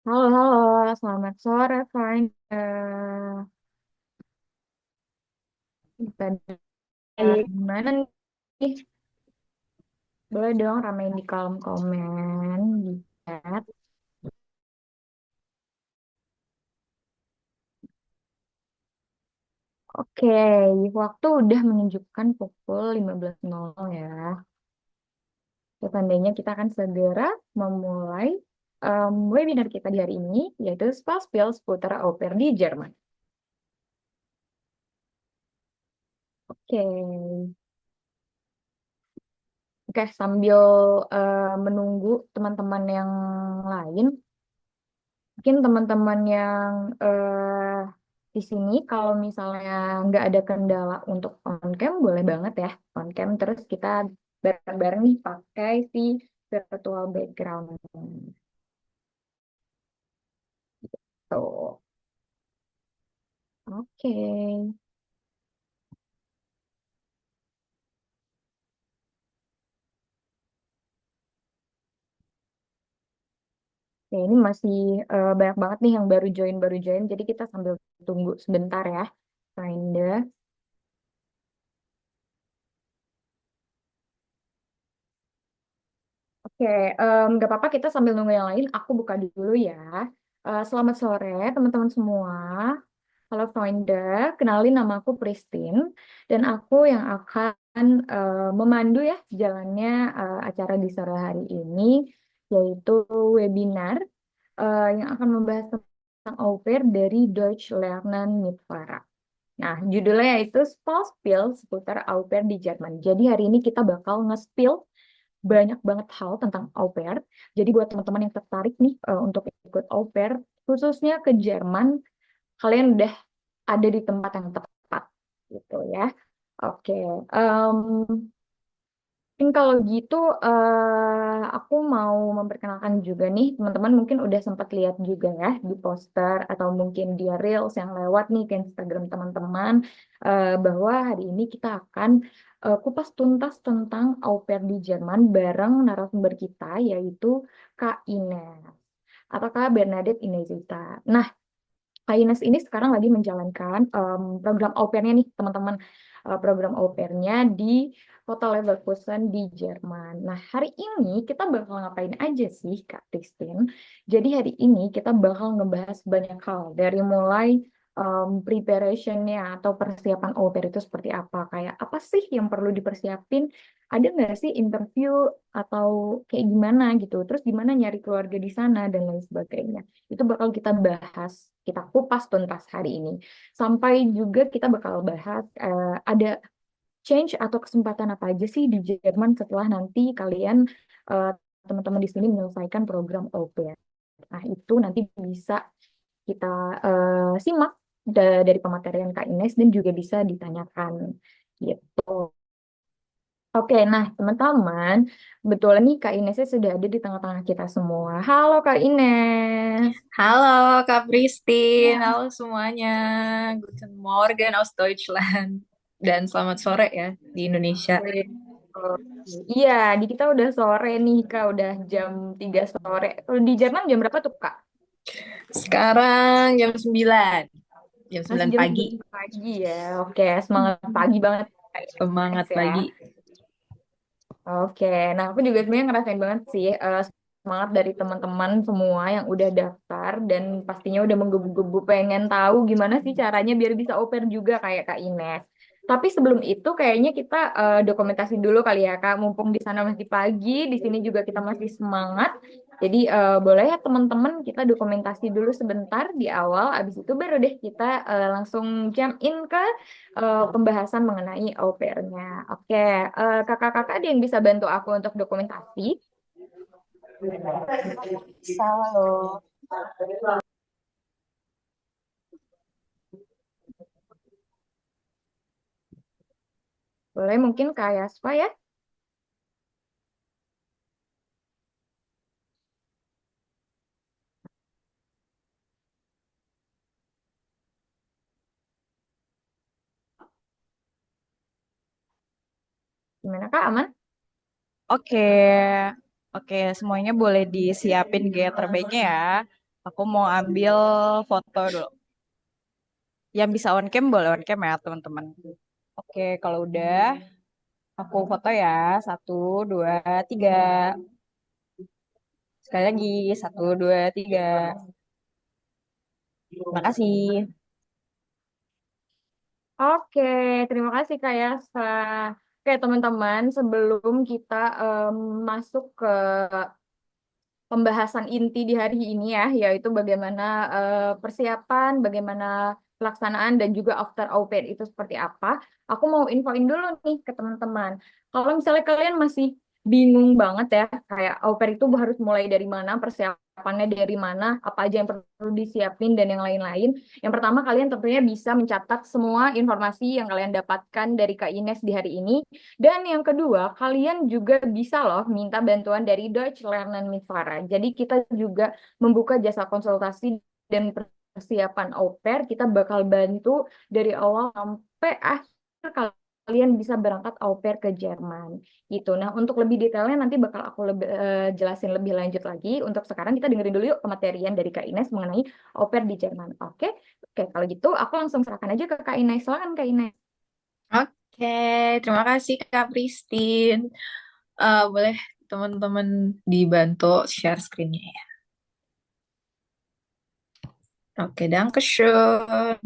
Halo, halo, selamat sore, Fine. Baik. Gimana nih? Boleh dong ramein di kolom komen, di chat. Oke, waktu udah menunjukkan pukul 15.00 ya. Tandanya kita akan segera memulai webinar kita di hari ini, yaitu Spaspiel seputar au pair di Jerman. Oke, oke, sambil menunggu teman-teman yang lain, mungkin teman-teman yang di sini kalau misalnya nggak ada kendala untuk on cam boleh banget ya on cam terus kita bareng-bareng nih pakai si virtual background tuh. Oke. Ya, ini masih banyak banget nih yang baru join jadi kita sambil tunggu sebentar ya. Kinda. Oke, nggak apa-apa kita sambil nunggu yang lain. Aku buka dulu ya. Selamat sore teman-teman semua. Halo Freunde, kenalin nama aku Pristin dan aku yang akan memandu ya jalannya acara di sore hari ini yaitu webinar yang akan membahas tentang au pair dari Deutsch Lernen mit Vara. Nah, judulnya yaitu Spiel seputar au pair di Jerman. Jadi hari ini kita bakal nge-spill banyak banget hal tentang au pair. Jadi buat teman-teman yang tertarik nih untuk ikut au pair, khususnya ke Jerman, kalian udah ada di tempat yang tepat gitu ya. Oke, em, mungkin kalau gitu aku mau memperkenalkan juga nih teman-teman mungkin udah sempat lihat juga ya di poster atau mungkin di reels yang lewat nih ke Instagram teman-teman bahwa hari ini kita akan kupas tuntas tentang au pair di Jerman bareng narasumber kita yaitu Kak Ines atau Kak Bernadette Inezita. Nah, Kak Ines ini sekarang lagi menjalankan program au pair-nya nih, teman-teman. Program au pair-nya di Kota Leverkusen di Jerman. Nah, hari ini kita bakal ngapain aja sih, Kak Christine? Jadi hari ini kita bakal ngebahas banyak hal, dari mulai preparation-nya atau persiapan au pair itu seperti apa. Kayak apa sih yang perlu dipersiapin? Ada nggak sih interview atau kayak gimana gitu? Terus gimana nyari keluarga di sana dan lain sebagainya. Itu bakal kita bahas, kita kupas tuntas hari ini. Sampai juga kita bakal bahas ada change atau kesempatan apa aja sih di Jerman setelah nanti kalian eh, teman-teman di sini menyelesaikan program au pair. Nah, itu nanti bisa kita simak dari pematerian Kak Ines dan juga bisa ditanyakan gitu. Oke, nah teman-teman, kebetulan nih Kak Inesnya sudah ada di tengah-tengah kita semua. Halo Kak Ines. Halo Kak Pristin, halo semuanya. Guten Morgen aus Deutschland. Dan selamat sore ya di Indonesia. Wih, iya, di kita udah sore nih Kak, udah jam 3 sore. Kalau di Jerman jam berapa tuh Kak? Sekarang jam 9, jam Masih 9 jam pagi. 9 pagi ya. Oke, semangat pagi banget Kak Ines Semangat ya. pagi. Oke, nah aku juga sebenarnya ngerasain banget sih semangat dari teman-teman semua yang udah daftar dan pastinya udah menggebu-gebu pengen tahu gimana sih caranya biar bisa oper juga kayak Kak Ines. Tapi sebelum itu kayaknya kita dokumentasi dulu kali ya Kak, mumpung di sana masih pagi, di sini juga kita masih semangat. Jadi boleh ya teman-teman kita dokumentasi dulu sebentar di awal, abis itu baru deh kita langsung jump in ke pembahasan mengenai au pair-nya. Oke, kakak-kakak ada yang bisa bantu aku untuk dokumentasi? Halo. Boleh mungkin Kak Yasfa ya? Gimana Kak, aman? Oke, oke, semuanya boleh disiapin gaya terbaiknya ya. Aku mau ambil foto dulu. Yang bisa on cam boleh on cam ya, teman-teman. Oke, kalau udah, aku foto ya. Satu, dua, tiga. Sekali lagi, satu, dua, tiga. Terima kasih. Oke, terima kasih Kak Yasa. Oke, teman-teman, sebelum kita masuk ke pembahasan inti di hari ini ya, yaitu bagaimana persiapan, bagaimana pelaksanaan dan juga after au pair itu seperti apa. Aku mau infoin dulu nih ke teman-teman. Kalau misalnya kalian masih bingung banget ya, kayak au pair itu harus mulai dari mana, persiapannya dari mana, apa aja yang perlu disiapin dan yang lain-lain. Yang pertama, kalian tentunya bisa mencatat semua informasi yang kalian dapatkan dari Kak Ines di hari ini. Dan yang kedua, kalian juga bisa loh minta bantuan dari Deutsche Lernen mit Vara. Jadi kita juga membuka jasa konsultasi dan persiapan au pair. Kita bakal bantu dari awal sampai akhir kalian bisa berangkat au pair ke Jerman gitu. Nah, untuk lebih detailnya nanti bakal aku jelasin lebih lanjut lagi. Untuk sekarang kita dengerin dulu yuk kematerian dari Kak Ines mengenai au pair di Jerman. Oke? Oke, kalau gitu aku langsung serahkan aja ke Kak Ines. Silakan Kak Ines. Oke, terima kasih Kak Pristin. Boleh teman-teman dibantu share screen-nya ya. Oke, dankeschön.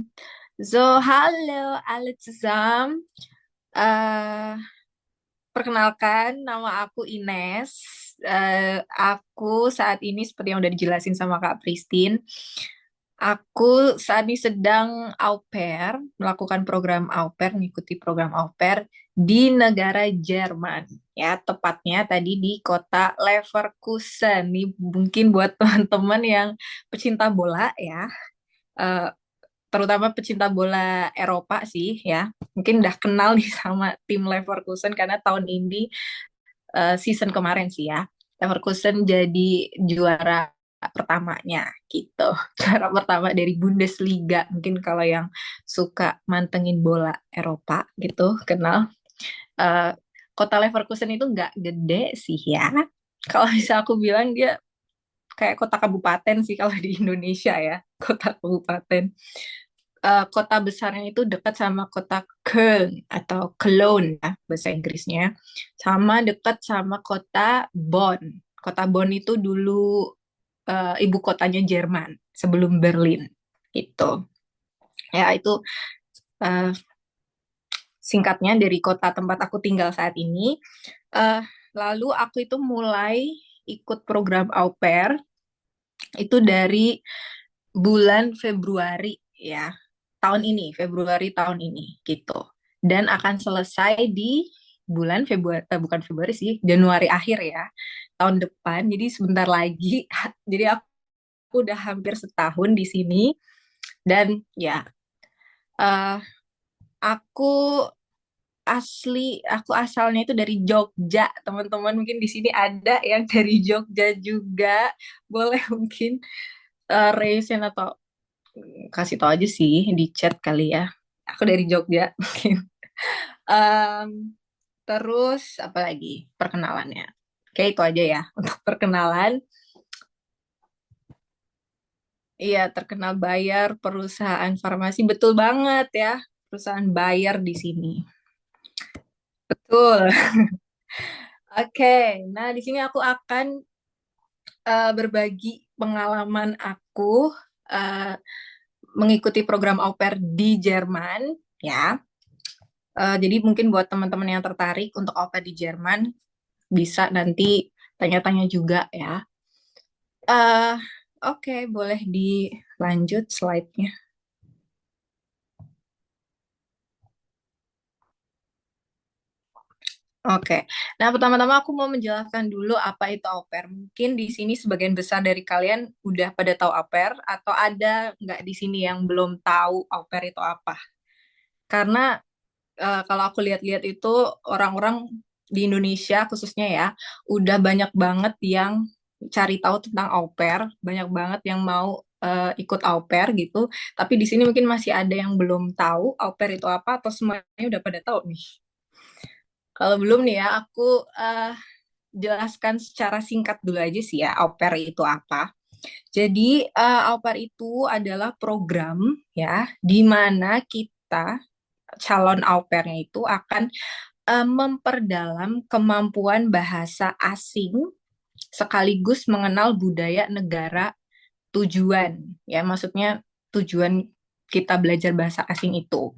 So, halo alle zusammen. Eh, Perkenalkan, nama aku Ines. Aku saat ini seperti yang udah dijelasin sama Kak Pristin, aku saat ini sedang au pair, melakukan program au pair, mengikuti program au pair di negara Jerman. Ya, tepatnya tadi di kota Leverkusen. Ini mungkin buat teman-teman yang pecinta bola ya, eh, terutama pecinta bola Eropa sih ya. Mungkin udah kenal nih sama tim Leverkusen karena tahun ini season kemarin sih ya. Leverkusen jadi juara pertamanya gitu. Juara pertama dari Bundesliga. Mungkin kalau yang suka mantengin bola Eropa gitu, kenal. Eh, Kota Leverkusen itu nggak gede sih ya. Kalau bisa aku bilang dia kayak kota kabupaten sih kalau di Indonesia ya. Kota kabupaten. Kota besarnya itu dekat sama kota Köln atau Cologne ya bahasa Inggrisnya, sama dekat sama kota Bonn. Kota Bonn itu dulu ibu kotanya Jerman sebelum Berlin itu. Ya itu uh, singkatnya dari kota tempat aku tinggal saat ini. Uh, Lalu aku itu mulai ikut program au pair itu dari bulan Februari ya tahun ini, Februari tahun ini gitu. Dan akan selesai di bulan Februari, bukan Februari sih, Januari akhir ya, tahun depan. Jadi sebentar lagi. Jadi aku udah hampir setahun di sini dan ya eh, aku aku asalnya itu dari Jogja, teman-teman. Mungkin di sini ada yang dari Jogja juga. Boleh mungkin raise atau kasih tau aja sih di chat kali ya. Aku dari Jogja mungkin. Em, Terus apa lagi perkenalannya? Kayak itu aja ya untuk perkenalan. Iya, terkenal Bayer, perusahaan farmasi. Betul banget ya, perusahaan Bayer di sini. Betul. Oke, nah di sini aku akan berbagi pengalaman aku eh, mengikuti program au pair di Jerman, ya. Jadi mungkin buat teman-teman yang tertarik untuk au pair di Jerman, bisa nanti tanya-tanya juga ya. Eh, oke, boleh dilanjut slide-nya. Oke, nah pertama-tama aku mau menjelaskan dulu apa itu au pair. Mungkin di sini sebagian besar dari kalian udah pada tahu au pair, atau ada nggak di sini yang belum tahu au pair itu apa? Karena kalau aku lihat-lihat itu orang-orang di Indonesia khususnya ya, udah banyak banget yang cari tahu tentang au pair, banyak banget yang mau ikut au pair gitu. Tapi di sini mungkin masih ada yang belum tahu au pair itu apa, atau semuanya udah pada tahu nih. Kalau belum nih ya, aku jelaskan secara singkat dulu aja sih ya, au pair itu apa. Jadi au pair itu adalah program ya di mana kita calon au pairnya itu akan memperdalam kemampuan bahasa asing sekaligus mengenal budaya negara tujuan. Ya, maksudnya tujuan kita belajar bahasa asing itu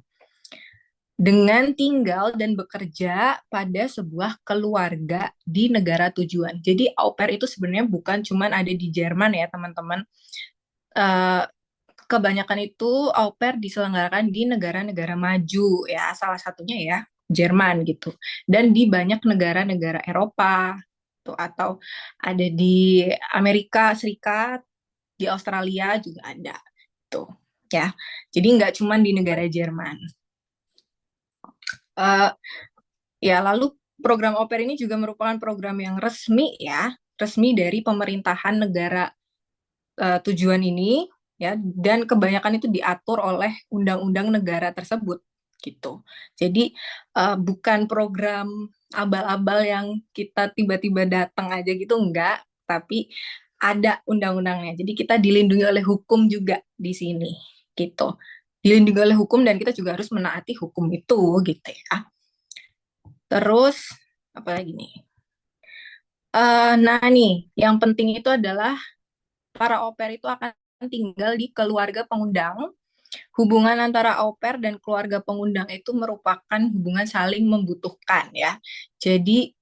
dengan tinggal dan bekerja pada sebuah keluarga di negara tujuan. Jadi au pair itu sebenarnya bukan cuman ada di Jerman ya teman-teman. Eh, Kebanyakan itu au pair diselenggarakan di negara-negara maju ya, salah satunya ya Jerman gitu. Dan di banyak negara-negara Eropa tuh atau ada di Amerika Serikat, di Australia juga ada tuh ya. Jadi nggak cuma di negara Jerman. Eh, Ya, lalu program au pair ini juga merupakan program yang resmi ya, resmi dari pemerintahan negara tujuan ini ya, dan kebanyakan itu diatur oleh undang-undang negara tersebut gitu. Jadi bukan program abal-abal yang kita tiba-tiba datang aja gitu enggak, tapi ada undang-undangnya. Jadi kita dilindungi oleh hukum juga di sini gitu. Dilindungi oleh hukum dan kita juga harus menaati hukum itu gitu ya. Terus apa lagi nih? Nah nih, yang penting itu adalah para au pair itu akan tinggal di keluarga pengundang. Hubungan antara au pair dan keluarga pengundang itu merupakan hubungan saling membutuhkan ya. Jadi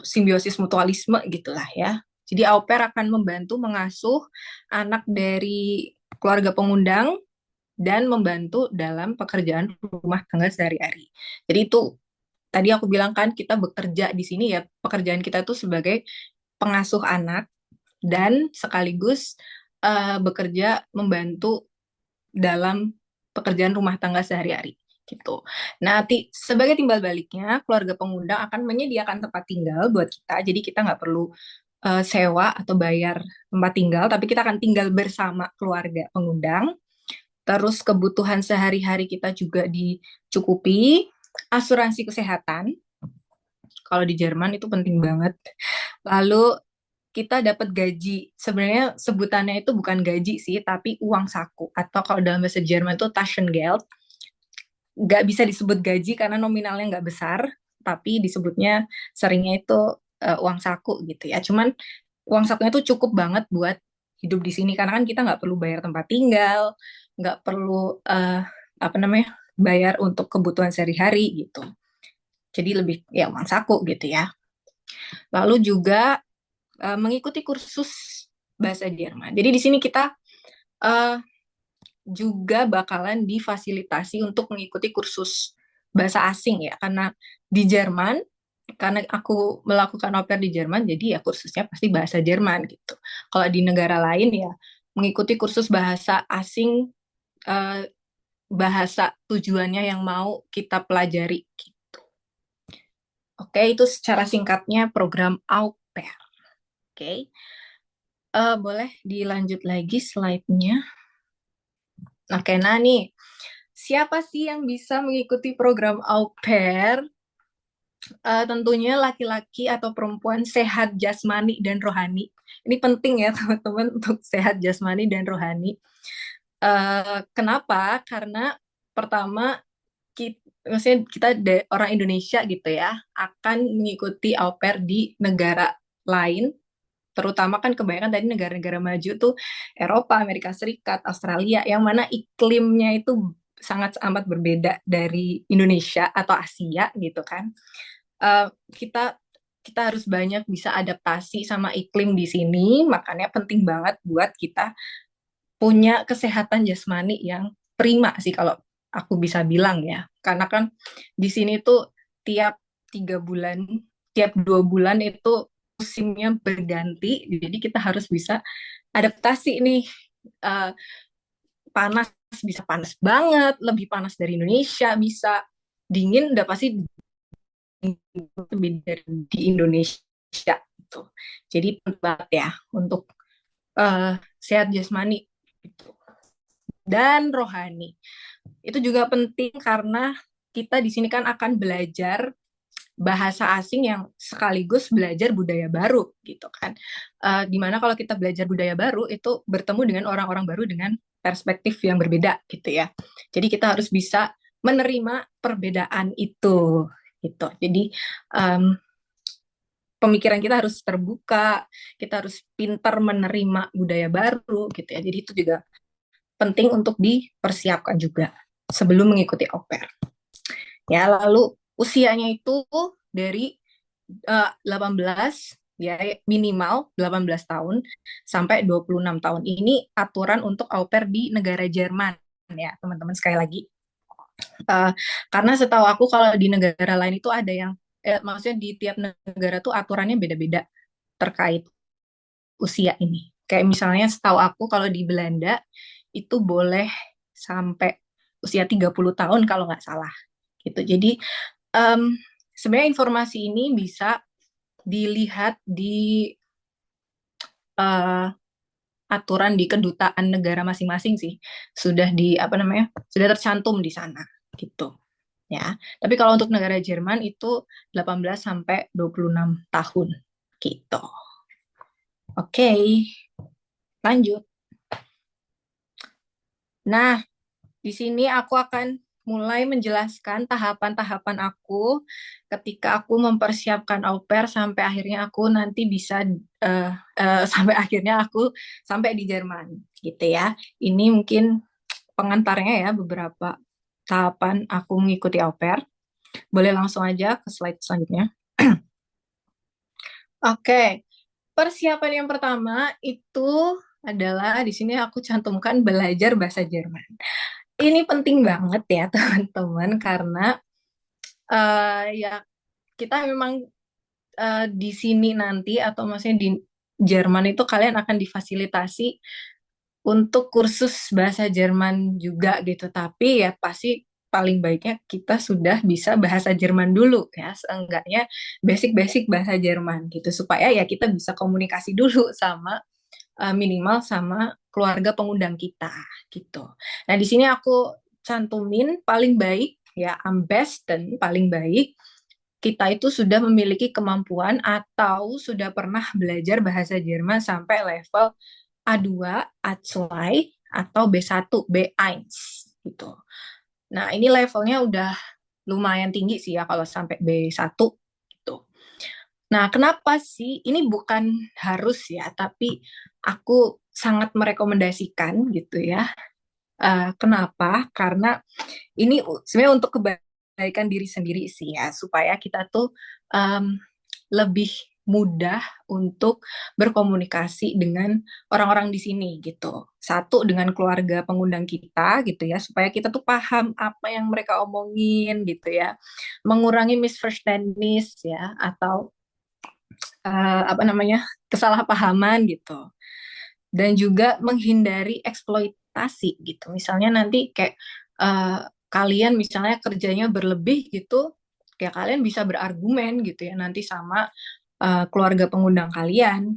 simbiosis mutualisme gitulah ya. Jadi au pair akan membantu mengasuh anak dari keluarga pengundang dan membantu dalam pekerjaan rumah tangga sehari-hari. Jadi itu tadi aku bilang kan kita bekerja di sini ya, pekerjaan kita tuh sebagai pengasuh anak dan sekaligus bekerja membantu dalam pekerjaan rumah tangga sehari-hari gitu. Nanti sebagai timbal baliknya keluarga pengundang akan menyediakan tempat tinggal buat kita, jadi kita nggak perlu sewa atau bayar tempat tinggal, tapi kita akan tinggal bersama keluarga pengundang. Terus kebutuhan sehari-hari kita juga dicukupi, asuransi kesehatan. Kalau di Jerman itu penting banget. Lalu kita dapat gaji. Sebenarnya sebutannya itu bukan gaji sih, tapi uang saku. Atau kalau dalam bahasa Jerman itu Taschengeld. Nggak bisa disebut gaji karena nominalnya nggak besar, tapi disebutnya seringnya itu uang saku gitu ya. Cuman uang sakunya itu cukup banget buat hidup di sini karena kan kita nggak perlu bayar tempat tinggal, nggak perlu apa namanya bayar untuk kebutuhan sehari-hari gitu. Jadi lebih ya uang saku gitu ya. Lalu juga mengikuti kursus bahasa Jerman. Jadi di sini kita uh, juga bakalan difasilitasi untuk mengikuti kursus bahasa asing ya, karena di Jerman, karena aku melakukan au pair di Jerman, jadi ya kursusnya pasti bahasa Jerman gitu. Kalau di negara lain ya mengikuti kursus bahasa asing, uh, bahasa tujuannya yang mau kita pelajari gitu. Oke, itu secara singkatnya program au pair. Oke. Boleh dilanjut lagi slide-nya. Oke, nah nih, siapa sih yang bisa mengikuti program au pair? Tentunya laki-laki atau perempuan sehat jasmani dan rohani. Ini penting ya teman-teman untuk sehat jasmani dan rohani. Kenapa? Karena pertama kita, maksudnya kita orang Indonesia gitu ya, akan mengikuti au pair di negara lain, terutama kan kebanyakan tadi negara-negara maju tuh Eropa, Amerika Serikat, Australia, yang mana iklimnya itu sangat amat berbeda dari Indonesia atau Asia gitu kan. Kita kita harus banyak bisa adaptasi sama iklim di sini, makanya penting banget buat kita punya kesehatan jasmani yang prima sih kalau aku bisa bilang ya. Karena kan di sini tuh tiap 3 bulan, tiap 2 bulan itu musimnya berganti, jadi kita harus bisa adaptasi nih. Uh, Panas bisa panas banget, lebih panas dari Indonesia, bisa dingin udah pasti lebih dari di Indonesia gitu. Jadi penting banget ya untuk sehat jasmani gitu. Dan rohani. Itu juga penting karena kita di sini kan akan belajar bahasa asing yang sekaligus belajar budaya baru gitu kan. Dimana kalau kita belajar budaya baru itu bertemu dengan orang-orang baru dengan perspektif yang berbeda gitu ya. Jadi kita harus bisa menerima perbedaan itu gitu. Jadi um, pemikiran kita harus terbuka, kita harus pintar menerima budaya baru gitu ya. Jadi itu juga penting untuk dipersiapkan juga sebelum mengikuti au pair. Ya, lalu usianya itu dari 18 ya minimal 18 tahun sampai 26 tahun. Ini aturan untuk au pair di negara Jerman ya, teman-teman sekali lagi. Karena setahu aku kalau di negara lain itu ada yang maksudnya di tiap negara tuh aturannya beda-beda terkait usia ini. Kayak misalnya setahu aku kalau di Belanda itu boleh sampai usia 30 tahun kalau nggak salah gitu. Jadi um, sebenarnya informasi ini bisa dilihat di uh, aturan di kedutaan negara masing-masing sih. Sudah di apa namanya? Sudah tercantum di sana gitu. Ya. Tapi kalau untuk negara Jerman itu 18 sampai 26 tahun gitu. Oke, lanjut. Nah, di sini aku akan mulai menjelaskan tahapan-tahapan aku ketika aku mempersiapkan au pair sampai akhirnya aku nanti bisa sampai akhirnya aku sampai di Jerman gitu ya. Ini mungkin pengantarnya ya beberapa tahapan aku mengikuti au pair. Boleh langsung aja ke slide selanjutnya. Oke, persiapan yang pertama itu adalah di sini aku cantumkan belajar bahasa Jerman. Ini penting banget ya teman-teman karena ya kita memang di sini nanti atau maksudnya di Jerman itu kalian akan difasilitasi untuk kursus bahasa Jerman juga gitu. Tapi ya pasti paling baiknya kita sudah bisa bahasa Jerman dulu ya, seenggaknya basic-basic bahasa Jerman gitu supaya ya kita bisa komunikasi dulu sama minimal sama keluarga pengundang kita gitu. Nah, di sini aku cantumin paling baik ya am besten paling baik kita itu sudah memiliki kemampuan atau sudah pernah belajar bahasa Jerman sampai level A2, A2 atau B1, B1 gitu. Nah, ini levelnya udah lumayan tinggi sih ya kalau sampai B1 gitu. Nah, kenapa sih? Ini bukan harus ya, tapi aku sangat merekomendasikan gitu ya. Kenapa? Karena ini sebenarnya untuk kebaikan diri sendiri sih ya, supaya kita tuh um, lebih mudah untuk berkomunikasi dengan orang-orang di sini gitu. Satu dengan keluarga pengundang kita gitu ya, supaya kita tuh paham apa yang mereka omongin gitu ya. Mengurangi misunderstanding ya atau apa namanya? Kesalahpahaman gitu. Dan juga menghindari eksploitasi gitu. Misalnya nanti kayak kalian misalnya kerjanya berlebih gitu, ya kalian bisa berargumen gitu ya nanti sama keluarga pengundang kalian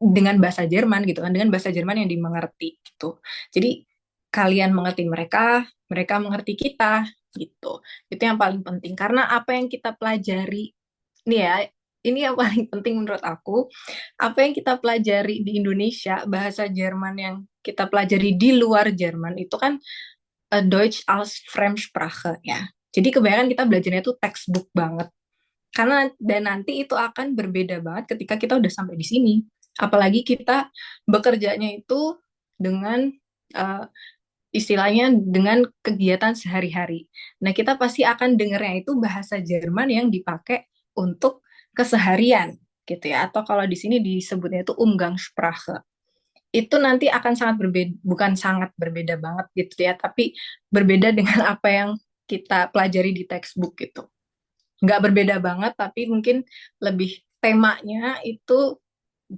dengan bahasa Jerman gitu kan, dengan bahasa Jerman yang dimengerti gitu. Jadi kalian mengerti mereka, mereka mengerti kita gitu. Itu yang paling penting karena apa yang kita pelajari nih ya, ini yang paling penting menurut aku, apa yang kita pelajari di Indonesia, bahasa Jerman yang kita pelajari di luar Jerman itu kan Deutsch als Fremdsprache ya. Jadi kebanyakan kita belajarnya itu textbook banget. Karena dan nanti itu akan berbeda banget ketika kita udah sampai di sini. Apalagi kita bekerjanya itu dengan uh, istilahnya dengan kegiatan sehari-hari. Nah, kita pasti akan dengarnya itu bahasa Jerman yang dipakai untuk keseharian gitu ya. Atau kalau di sini disebutnya itu Umgangssprache. Itu nanti akan sangat berbeda, bukan sangat berbeda banget gitu ya, tapi berbeda dengan apa yang kita pelajari di textbook gitu. Nggak berbeda banget, tapi mungkin lebih temanya itu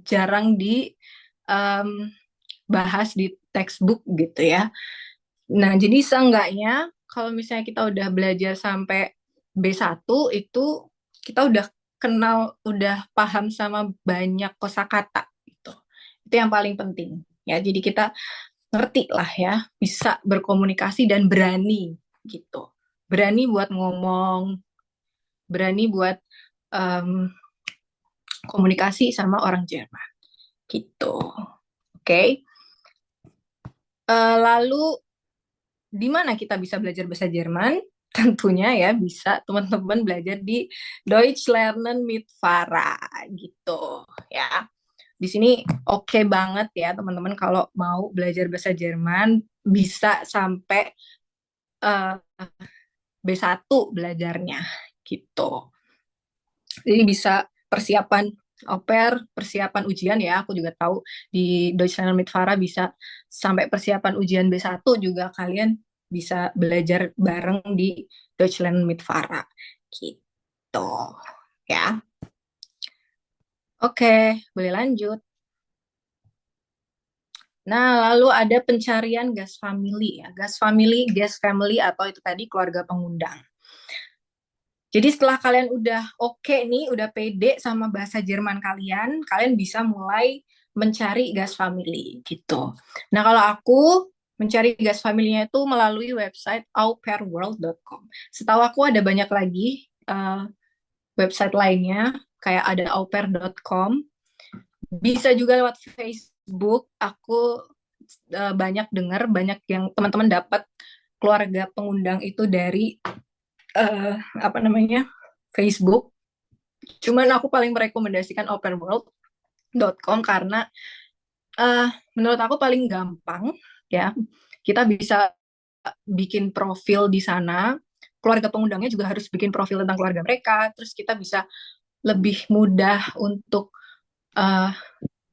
jarang dibahas di textbook gitu ya. Nah, jadi seenggaknya kalau misalnya kita udah belajar sampai B1 itu kita udah kenal, udah paham sama banyak kosakata gitu. Itu yang paling penting. Ya, jadi kita ngerti lah ya, bisa berkomunikasi dan berani gitu. Berani buat ngomong, berani buat em, komunikasi sama orang Jerman gitu. Oke. Lalu di mana kita bisa belajar bahasa Jerman? Tentunya ya bisa teman-teman belajar di Deutsch Lernen mit Fara gitu ya. Di sini oke banget ya teman-teman kalau mau belajar bahasa Jerman bisa sampai eh, B1 belajarnya gitu. Jadi bisa persiapan au pair, persiapan ujian ya. Aku juga tahu di Deutschland mit Fara bisa sampai persiapan ujian B1 juga kalian bisa belajar bareng di Deutschland mit Fara. Gitu. Ya. Oke, boleh lanjut. Nah, lalu ada pencarian gas family ya. Gas family atau itu tadi keluarga pengundang. Jadi setelah kalian udah oke nih, udah pede sama bahasa Jerman kalian, kalian bisa mulai mencari gas family gitu. Nah, kalau aku mencari gas family-nya itu melalui website aupairworld.com. Setahu aku ada banyak lagi website lainnya, kayak ada aupair.com. Bisa juga lewat Facebook. Aku banyak dengar, banyak yang teman-teman dapat keluarga pengundang itu dari apa namanya Facebook. Cuman aku paling merekomendasikan openworld.com karena menurut aku paling gampang ya. Kita bisa bikin profil di sana. Keluarga pengundangnya juga harus bikin profil tentang keluarga mereka. Terus kita bisa lebih mudah untuk uh,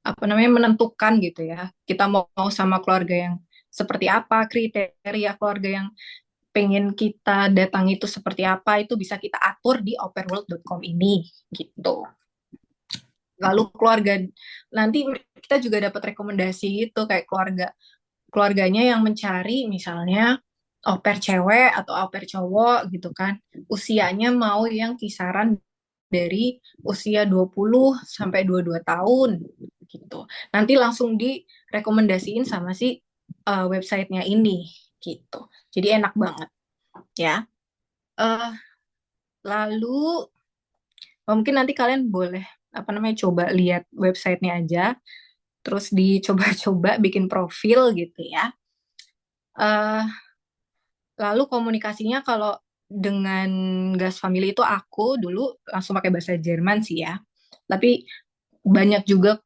apa namanya menentukan gitu ya. Kita mau sama keluarga yang seperti apa, kriteria keluarga yang pengen kita datangi itu seperti apa, itu bisa kita atur di openworld.com ini gitu. Lalu keluarga, nanti kita juga dapat rekomendasi itu kayak keluarganya yang mencari misalnya au pair cewek atau au pair cowok gitu kan. Usianya mau yang kisaran dari usia 20 sampai 22 tahun gitu. Nanti langsung direkomendasiin sama si websitenya ini gitu. Jadi enak banget ya. Uh, Lalu mungkin nanti kalian boleh apa namanya coba lihat websitenya aja, terus dicoba-coba bikin profil gitu ya. Uh, Lalu komunikasinya kalau dengan Gas Family itu aku dulu langsung pakai bahasa Jerman sih ya. Tapi banyak juga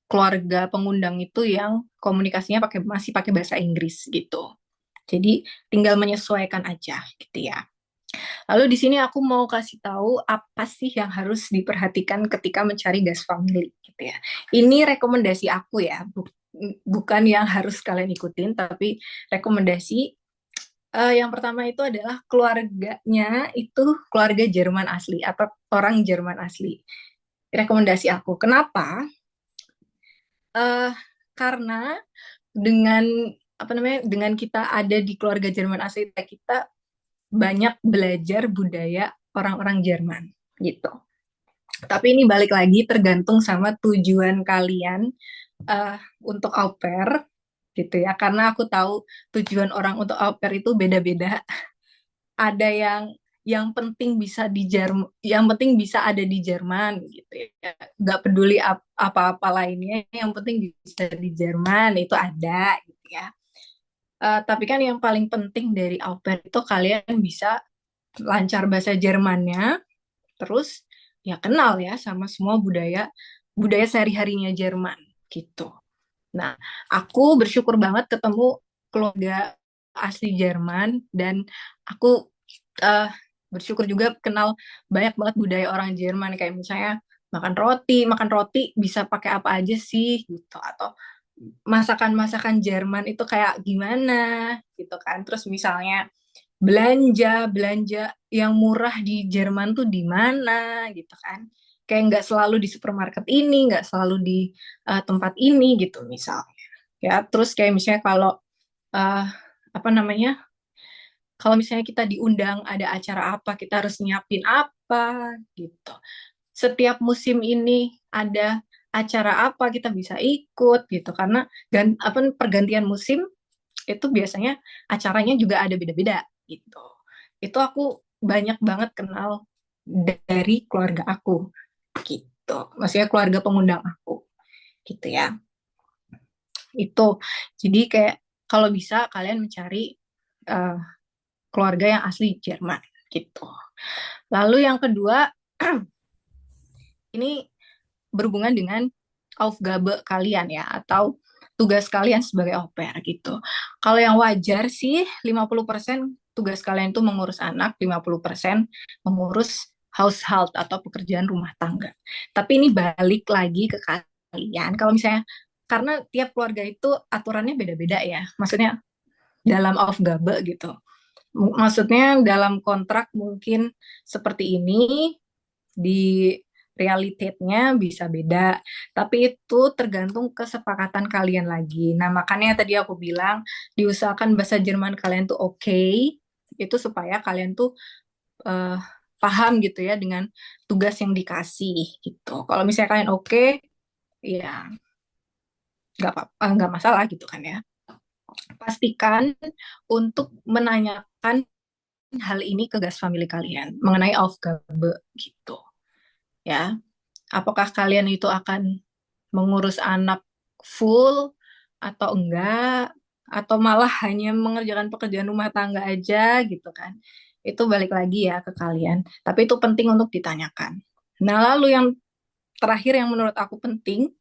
keluarga pengundang itu yang komunikasinya masih pakai bahasa Inggris gitu. Jadi tinggal menyesuaikan aja gitu ya. Lalu di sini aku mau kasih tahu apa sih yang harus diperhatikan ketika mencari gas family gitu ya. Ini rekomendasi aku ya, bukan yang harus kalian ikutin, tapi rekomendasi. Yang pertama itu adalah keluarganya itu keluarga Jerman asli atau orang Jerman asli. Rekomendasi aku. Kenapa? Eh karena dengan apa namanya dengan kita ada di keluarga Jerman asli kita banyak belajar budaya orang-orang Jerman gitu. Tapi ini balik lagi tergantung sama tujuan kalian untuk au pair gitu ya. Karena aku tahu tujuan orang untuk au pair itu beda-beda. Ada yang penting bisa di Jerman, yang penting bisa ada di Jerman gitu ya. Nggak peduli apa-apa lainnya, yang penting bisa di Jerman itu ada gitu ya. Tapi kan yang paling penting dari au pair itu kalian bisa lancar bahasa Jermannya, terus ya kenal ya sama semua budaya budaya sehari-harinya Jerman gitu. Nah, aku bersyukur banget ketemu keluarga asli Jerman dan aku uh, bersyukur juga kenal banyak banget budaya orang Jerman kayak misalnya makan roti bisa pakai apa aja sih gitu atau masakan-masakan Jerman itu kayak gimana gitu kan. Terus misalnya belanja yang murah di Jerman tuh di mana gitu kan. Kayak nggak selalu di supermarket ini, nggak selalu di tempat ini gitu misalnya. Ya, terus kayak misalnya kalau uh, apa namanya? Kalau misalnya kita diundang ada acara apa, kita harus nyiapin apa gitu. Setiap musim ini ada acara apa kita bisa ikut gitu karena pergantian musim itu biasanya acaranya juga ada beda-beda gitu. Itu aku banyak banget kenal dari keluarga aku gitu. Maksudnya keluarga pengundang aku gitu ya. Itu. Jadi kayak kalau bisa kalian mencari uh, keluarga yang asli Jerman gitu. Lalu yang kedua, ini berhubungan dengan Aufgabe kalian ya, atau tugas kalian sebagai au pair gitu. Kalau yang wajar sih 50% tugas kalian itu mengurus anak, 50% mengurus household atau pekerjaan rumah tangga. Tapi ini balik lagi ke kalian. Kalau misalnya, karena tiap keluarga itu aturannya beda-beda ya. Maksudnya dalam Aufgabe gitu. Maksudnya dalam kontrak mungkin seperti ini, di realitatnya bisa beda, tapi itu tergantung kesepakatan kalian lagi. Nah, makanya tadi aku bilang diusahakan bahasa Jerman kalian tuh oke, itu supaya kalian tuh eh, paham gitu ya dengan tugas yang dikasih gitu. Kalau misalnya kalian oke, ya nggak apa-apa, nggak masalah gitu kan ya. Pastikan untuk menanyakan hal ini ke gas family kalian mengenai Aufgabe gitu ya. Apakah kalian itu akan mengurus anak full atau enggak, atau malah hanya mengerjakan pekerjaan rumah tangga aja gitu kan. Itu balik lagi ya ke kalian. Tapi itu penting untuk ditanyakan. Nah, lalu yang terakhir yang menurut aku penting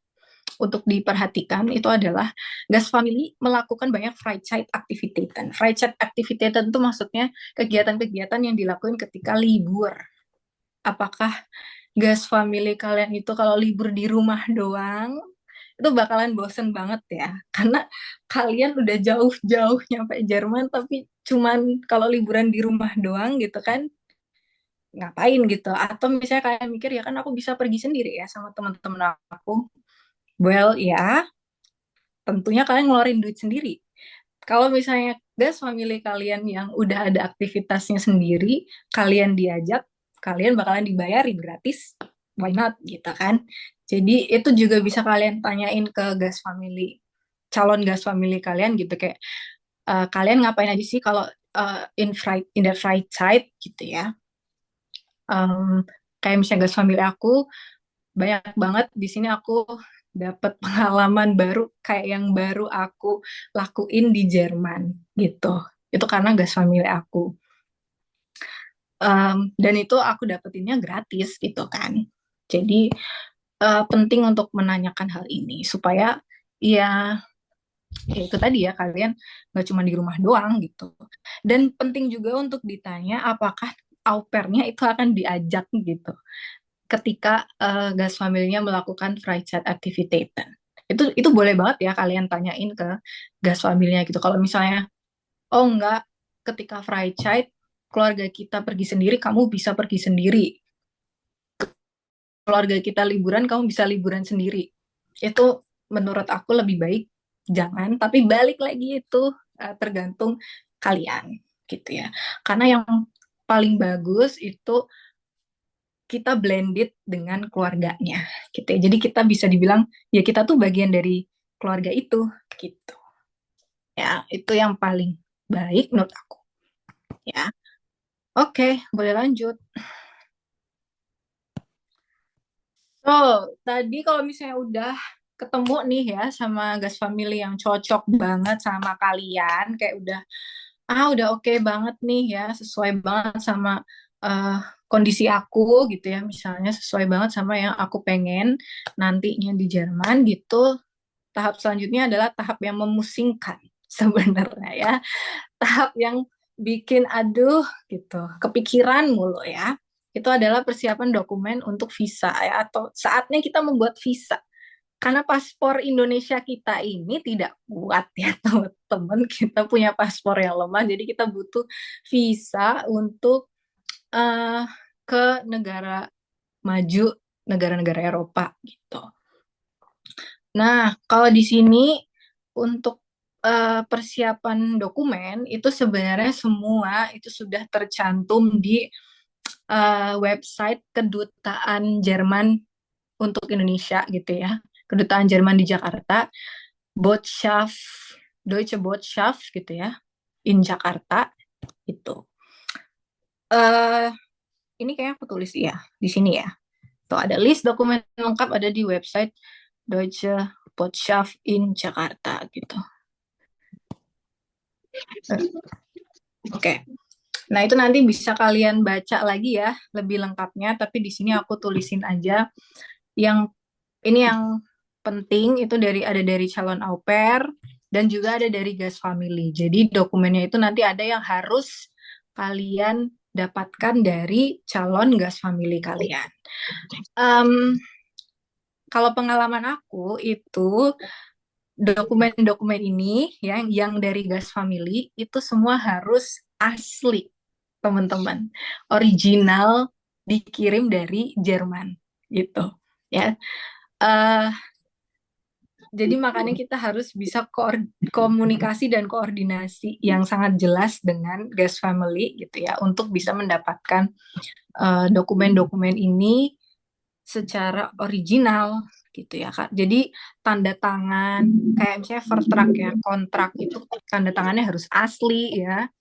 untuk diperhatikan itu adalah gas family melakukan banyak freizeit activity. Freizeit activity itu maksudnya kegiatan-kegiatan yang dilakukan ketika libur. Apakah gas family kalian itu kalau libur di rumah doang itu bakalan bosen banget ya, karena kalian udah jauh-jauh nyampe Jerman tapi cuman kalau liburan di rumah doang gitu kan, ngapain gitu. Atau misalnya kalian mikir ya kan aku bisa pergi sendiri ya sama teman-teman aku, well ya tentunya kalian ngeluarin duit sendiri. Kalau misalnya gas family kalian yang udah ada aktivitasnya sendiri, kalian diajak, kalian bakalan dibayarin gratis, why not gitu kan. Jadi itu juga bisa kalian tanyain ke gas family, calon gas family kalian gitu, kayak kalian ngapain aja sih kalau in the fright side gitu ya. Um, Kayak misalnya gas family aku banyak banget di sini, aku dapat pengalaman baru kayak yang baru aku lakuin di Jerman gitu. Itu karena gas family aku. Dan itu aku dapetinnya gratis gitu kan. Jadi penting untuk menanyakan hal ini supaya ya, ya itu tadi ya, kalian nggak cuma di rumah doang gitu. Dan penting juga untuk ditanya apakah au pair-nya itu akan diajak gitu ketika gas familinya melakukan Freizeit Aktivitäten. Itu boleh banget ya kalian tanyain ke gas familinya gitu. Kalau misalnya, oh enggak, ketika Freizeit keluarga kita pergi sendiri, kamu bisa pergi sendiri. Keluarga kita liburan, kamu bisa liburan sendiri. Itu menurut aku lebih baik jangan, tapi balik lagi itu tergantung kalian gitu ya. Karena yang paling bagus itu kita blended dengan keluarganya gitu ya. Jadi kita bisa dibilang ya kita tuh bagian dari keluarga itu gitu. Ya, itu yang paling baik menurut aku ya. Oke, boleh lanjut. So, tadi kalau misalnya udah ketemu nih ya sama gas family yang cocok banget sama kalian, kayak udah oke banget nih ya, sesuai banget sama eh, kondisi aku gitu ya, misalnya sesuai banget sama yang aku pengen nantinya di Jerman gitu. Tahap selanjutnya adalah tahap yang memusingkan sebenarnya ya, tahap yang bikin aduh gitu, kepikiran mulu ya. Itu adalah persiapan dokumen untuk visa ya, atau saatnya kita membuat visa. Karena paspor Indonesia kita ini tidak kuat ya teman-teman, kita punya paspor yang lemah, jadi kita butuh visa untuk eh, ke negara maju, negara-negara Eropa gitu. Nah, kalau di sini untuk persiapan dokumen itu sebenarnya semua itu sudah tercantum di website Kedutaan Jerman untuk Indonesia gitu ya. Kedutaan Jerman di Jakarta, Botschaft, Deutsche Botschaft gitu ya, in Jakarta itu. ini kayak aku tulis ya di sini ya. Tuh ada list dokumen lengkap ada di website Deutsche Botschaft in Jakarta gitu. Oke. Nah, itu nanti bisa kalian baca lagi ya lebih lengkapnya, tapi di sini aku tulisin aja yang ini yang penting itu dari calon au pair dan juga ada dari guest family. Jadi dokumennya itu nanti ada yang harus kalian dapatkan dari calon guest family kalian. Em, Kalau pengalaman aku itu dokumen-dokumen ini yang dari guest family itu semua harus asli, teman-teman. Original dikirim dari Jerman gitu ya. Eh jadi makanya kita harus bisa komunikasi dan koordinasi yang sangat jelas dengan guest family gitu ya untuk bisa mendapatkan dokumen-dokumen ini secara original gitu ya Kak. Jadi tanda tangan kayak misalnya vertrag ya, kontrak itu tanda tangannya harus asli ya.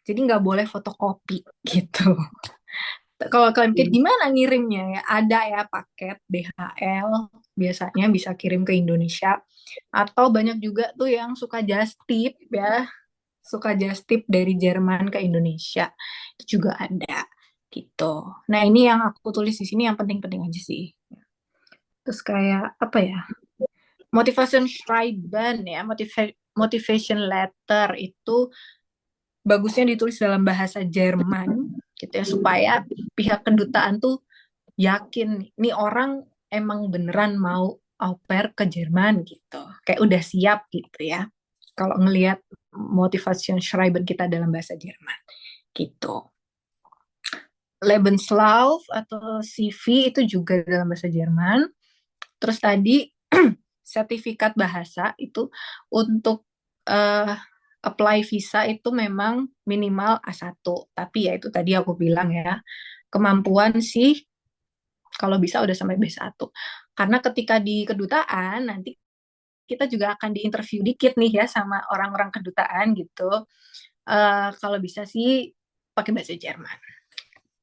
Jadi nggak boleh fotokopi gitu. Kalau kalian mikir gimana ngirimnya ya, ada ya paket DHL biasanya bisa kirim ke Indonesia atau banyak juga tuh yang suka just tip ya, suka just tip dari Jerman ke Indonesia itu juga ada gitu. Nah ini yang aku tulis di sini yang penting-penting aja sih. Terus kayak apa ya? Motivation Schreiben ya, motivation letter itu bagusnya ditulis dalam bahasa Jerman gitu ya supaya pihak kedutaan tuh yakin nih orang emang beneran mau au pair ke Jerman gitu. Kayak udah siap gitu ya. Kalau ngelihat motivation Schreiben kita dalam bahasa Jerman gitu. Lebenslauf atau CV itu juga dalam bahasa Jerman. Terus tadi sertifikat bahasa itu untuk uh, apply visa itu memang minimal A1. Tapi ya itu tadi aku bilang ya, kemampuan sih kalau bisa udah sampai B1. Karena ketika di kedutaan nanti kita juga akan diinterview dikit nih ya sama orang-orang kedutaan gitu. Kalau bisa sih pakai bahasa Jerman.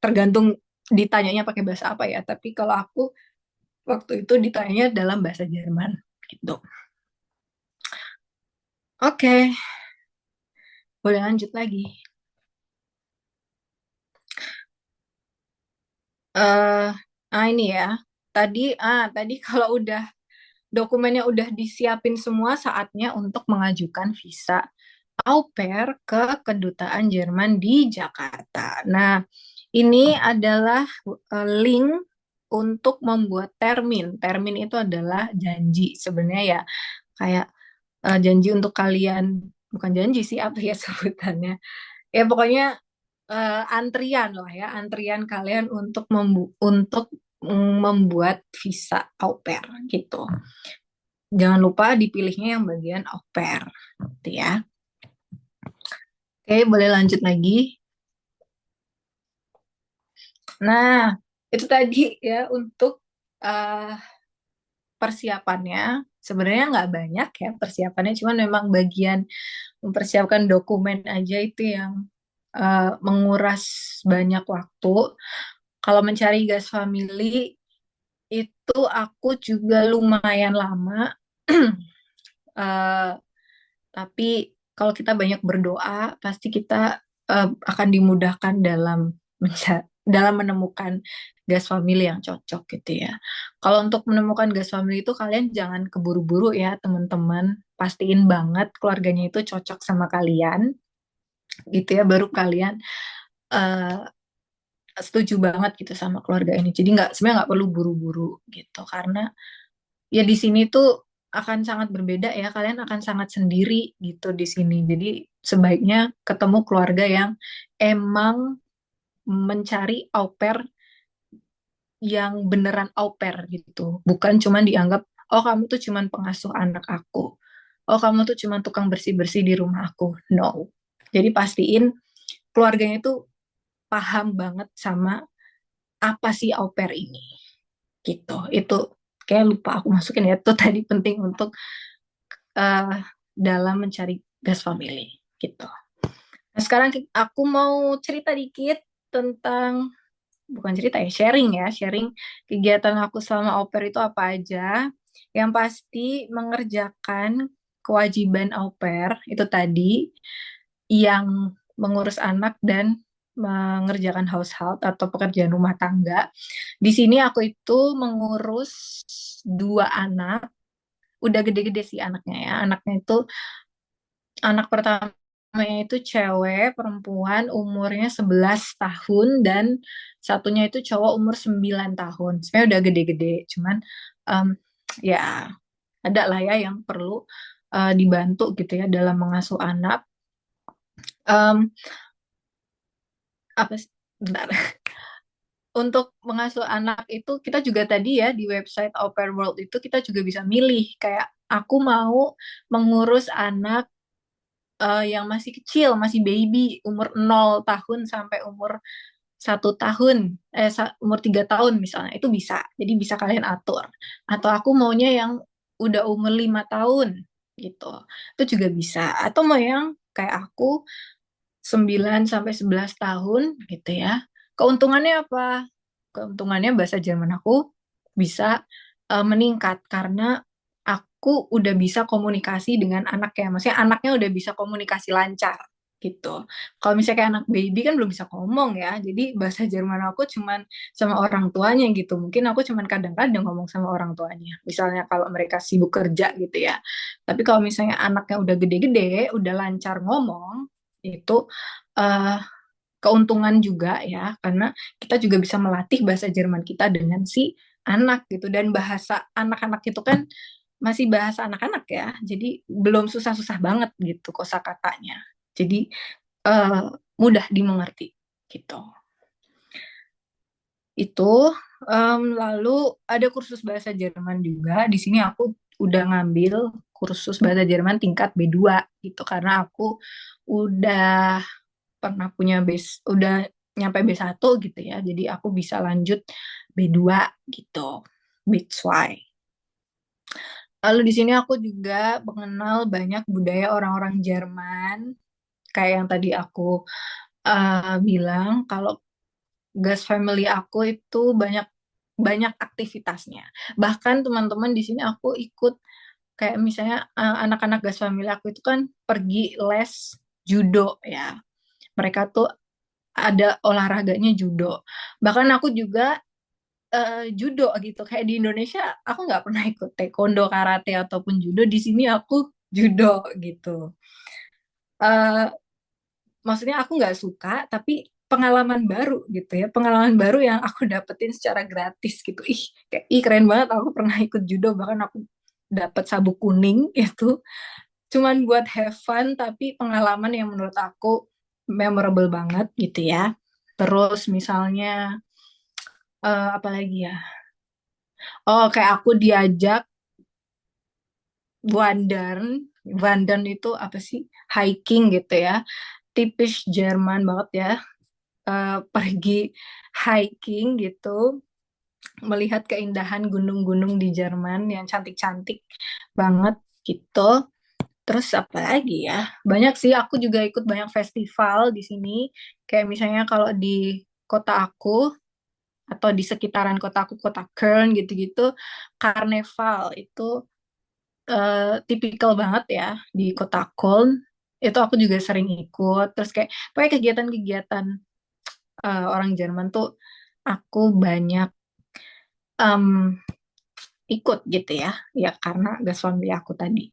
Tergantung ditanyanya pakai bahasa apa ya. Tapi kalau aku waktu itu ditanya dalam bahasa Jerman gitu. Oke, boleh lanjut lagi. eh ini ya. Tadi kalau udah dokumennya udah disiapin semua, saatnya untuk mengajukan visa au pair ke kedutaan Jerman di Jakarta. Nah, ini adalah link untuk membuat termin. Termin itu adalah janji sebenarnya ya, kayak janji untuk kalian, bukan janji sih apa ya sebutannya. Ya pokoknya antrian lah ya, antrian kalian untuk membuat visa au pair gitu. Jangan lupa dipilihnya yang bagian au pair, gitu ya. Oke, boleh lanjut lagi. Nah, itu tadi ya untuk uh, persiapannya. Sebenarnya nggak banyak ya persiapannya, cuman memang bagian mempersiapkan dokumen aja itu yang menguras banyak waktu. Kalau mencari gas family itu aku juga lumayan lama. Eh, tapi kalau kita banyak berdoa, pasti kita akan dimudahkan dalam menemukan gas family yang cocok gitu ya. Kalau untuk menemukan gas family itu kalian jangan keburu-buru ya teman-teman. Pastiin banget keluarganya itu cocok sama kalian gitu ya. Baru kalian eh, setuju banget gitu sama keluarga ini. Jadi sebenarnya nggak perlu buru-buru gitu karena ya di sini tuh akan sangat berbeda ya. Kalian akan sangat sendiri gitu di sini. Jadi sebaiknya ketemu keluarga yang emang mencari au pair yang beneran au pair gitu. Bukan cuman dianggap, oh kamu tuh cuman pengasuh anak aku. Oh kamu tuh cuman tukang bersih-bersih di rumah aku. No. Jadi pastiin keluarganya tuh paham banget sama apa sih au pair ini. Gitu. Itu kayak lupa aku masukin ya. Itu tadi penting untuk uh, dalam mencari gas family gitu. Nah, sekarang aku mau cerita dikit tentang bukan cerita ya, sharing kegiatan aku selama au pair itu apa aja. Yang pasti mengerjakan kewajiban au pair itu tadi, yang mengurus anak dan mengerjakan household atau pekerjaan rumah tangga. Di sini aku itu mengurus dua anak, udah gede-gede sih anaknya ya. Anaknya itu anak pertamanya itu cewek, perempuan, umurnya 11 tahun, dan satunya itu cowok umur 9 tahun. Sebenarnya udah gede-gede, cuman em, ya ada lah ya yang perlu dibantu gitu ya dalam mengasuh anak. Em, apa sih? Bentar. Untuk mengasuh anak itu kita juga tadi ya di website Au Pair World itu kita juga bisa milih kayak aku mau mengurus anak yang masih kecil, masih baby, umur 0 tahun sampai umur 1 tahun, umur 3 tahun misalnya, itu bisa. Jadi bisa kalian atur. Atau aku maunya yang udah umur 5 tahun gitu. Itu juga bisa. Atau mau yang kayak aku 9 sampai 11 tahun gitu ya. Keuntungannya apa? Keuntungannya bahasa Jerman aku bisa meningkat karena aku udah bisa komunikasi dengan anaknya. Maksudnya anaknya udah bisa komunikasi lancar gitu. Kalau misalnya kayak anak baby kan belum bisa ngomong ya. Jadi bahasa Jerman aku cuman sama orang tuanya gitu. Mungkin aku cuman kadang-kadang ngomong sama orang tuanya. Misalnya kalau mereka sibuk kerja gitu ya. Tapi kalau misalnya anaknya udah gede-gede, udah lancar ngomong, itu eh, keuntungan juga ya, karena kita juga bisa melatih bahasa Jerman kita dengan si anak gitu. Dan bahasa anak-anak itu kan masih bahasa anak-anak ya, jadi belum susah-susah banget gitu kosakatanya. Jadi eh, mudah dimengerti gitu. Itu lalu ada kursus bahasa Jerman juga. Di sini aku udah ngambil kursus bahasa Jerman tingkat B2 gitu karena aku udah pernah punya base, udah nyampe B1 gitu ya. Jadi aku bisa lanjut B2 gitu. That's why. Lalu di sini aku juga mengenal banyak budaya orang-orang Jerman. Kayak yang tadi aku bilang, kalau Gas Family aku itu banyak banyak aktivitasnya. Bahkan teman-teman di sini aku ikut kayak misalnya anak-anak Gas Family aku itu kan pergi les judo ya. Mereka tuh ada olahraganya judo. Bahkan aku juga judo gitu. Kayak di Indonesia aku nggak pernah ikut taekwondo, karate ataupun judo. Di sini aku judo gitu. Eh, Maksudnya aku nggak suka, tapi pengalaman baru gitu ya. Pengalaman baru yang aku dapetin secara gratis gitu. Ih keren banget. Aku pernah ikut judo, bahkan aku dapat sabuk kuning itu. Cuman buat have fun, tapi pengalaman yang menurut aku memorable banget gitu ya. Terus misalnya apa lagi ya? Oh, kayak aku diajak wandern. Wandern itu apa sih? Hiking gitu ya. Tipis Jerman banget ya. Pergi hiking gitu, melihat keindahan gunung-gunung di Jerman yang cantik-cantik banget gitu. Terus apa lagi ya? Banyak sih, aku juga ikut banyak festival di sini. Kayak misalnya kalau di kota aku atau di sekitaran kota aku, kota Köln gitu-gitu, karneval itu tipikal banget ya di kota Köln. Itu aku juga sering ikut. Terus kayak pokoknya kegiatan-kegiatan orang Jerman tuh aku banyak em, ikut gitu ya. Ya karena gas family aku tadi.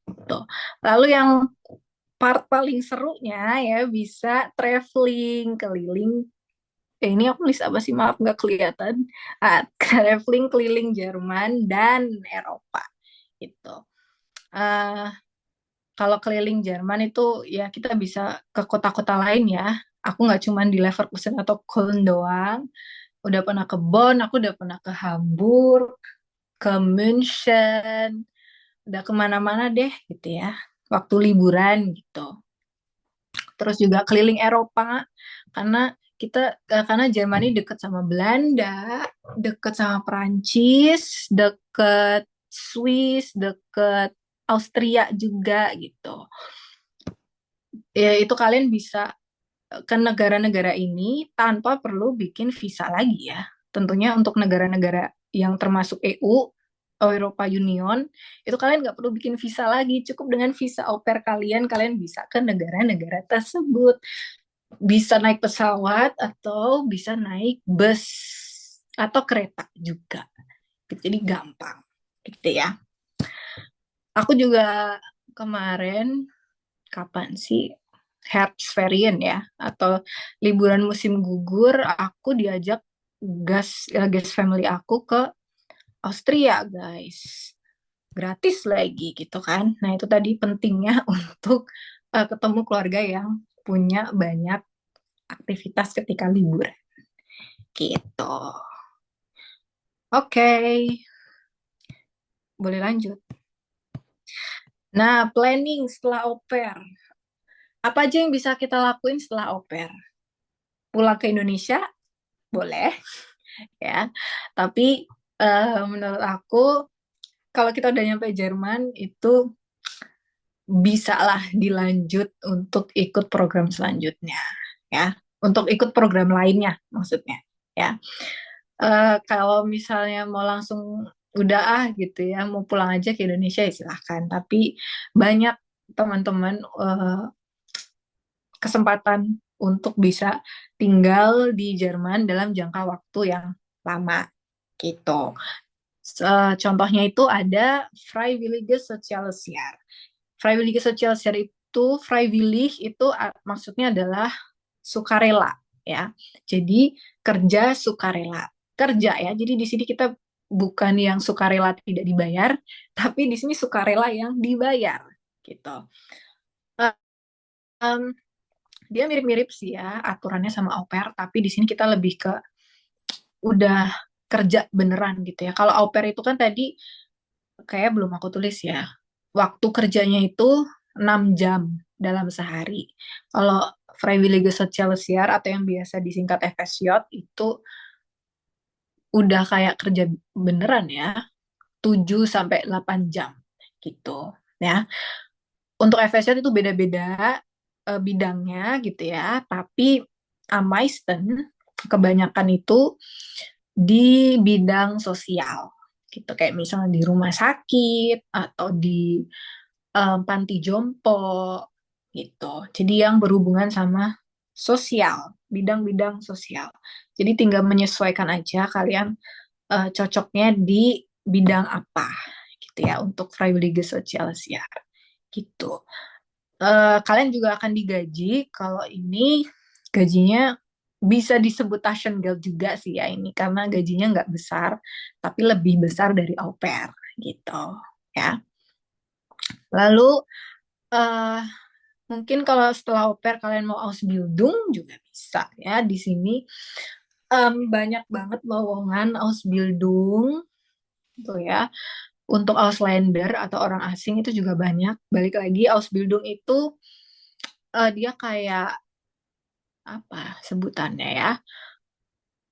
Tuh. Lalu yang part paling serunya ya bisa traveling keliling. Ini aku list apa sih? Maaf nggak kelihatan. Traveling keliling Jerman dan Eropa gitu. Eh Kalau keliling Jerman itu ya kita bisa ke kota-kota lain ya. Aku nggak cuma di Leverkusen atau Köln doang. Udah pernah ke Bonn, aku udah pernah ke Hamburg, ke München, udah kemana-mana deh gitu ya. Waktu liburan gitu. Terus juga keliling Eropa karena karena Jerman ini dekat sama Belanda, dekat sama Perancis, dekat Swiss, dekat Austria juga gitu. Ya itu kalian bisa ke negara-negara ini tanpa perlu bikin visa lagi ya. Tentunya untuk negara-negara yang termasuk EU, Eropa Union, itu kalian nggak perlu bikin visa lagi. Cukup dengan visa au pair kalian, kalian bisa ke negara-negara tersebut. Bisa naik pesawat atau bisa naik bus atau kereta juga. Jadi gampang, gitu ya. Aku juga kemarin, kapan sih? Herbsferien ya, atau liburan musim gugur, aku diajak gas family aku ke Austria, guys. Gratis lagi gitu kan. Nah, itu tadi pentingnya untuk ketemu keluarga yang punya banyak aktivitas ketika libur. Gitu. Oke, boleh lanjut. Nah, planning setelah au pair. Apa aja yang bisa kita lakuin setelah au pair? Pulang ke Indonesia, boleh ya. Tapi menurut aku, kalau kita udah nyampe Jerman, itu bisa lah dilanjut untuk ikut program selanjutnya ya. Untuk ikut program lainnya maksudnya ya. Kalau misalnya mau langsung udah gitu ya, mau pulang aja ke Indonesia ya silahkan. Tapi banyak teman-teman kesempatan untuk bisa tinggal di Jerman dalam jangka waktu yang lama gitu. Contohnya itu ada Freiwillige Sozialisiar. Freiwillige Sozialisiar itu, freiwillig itu maksudnya adalah sukarela ya. Jadi kerja sukarela. Kerja ya. Jadi di sini kita bukan yang sukarela tidak dibayar, tapi di sini sukarela yang dibayar gitu. Um, dia mirip-mirip sih ya aturannya sama au pair, tapi di sini kita lebih ke udah kerja beneran gitu ya. Kalau au pair itu kan tadi kayak belum aku tulis ya. Waktu kerjanya itu 6 jam dalam sehari. Kalau Freiwillige Sozialisiar atau yang biasa disingkat FSJ itu udah kayak kerja beneran ya, 7 sampai 8 jam gitu ya. Untuk FSJ itu beda-beda bidangnya gitu ya, tapi am meisten kebanyakan itu di bidang sosial gitu, kayak misalnya di rumah sakit atau di panti jompo gitu. Jadi yang berhubungan sama sosial, bidang-bidang sosial. Jadi tinggal menyesuaikan aja kalian cocoknya di bidang apa gitu ya untuk Freiwillige Sozialisiar gitu. Kalian juga akan digaji kalau ini gajinya bisa disebut Taschengeld juga sih ya ini karena gajinya nggak besar tapi lebih besar dari au pair gitu ya. Lalu eh mungkin kalau setelah au pair kalian mau Ausbildung juga bisa ya. Di sini banyak banget lowongan Ausbildung tuh ya. Untuk Ausländer atau orang asing itu juga banyak. Balik lagi Ausbildung itu dia kayak apa sebutannya ya?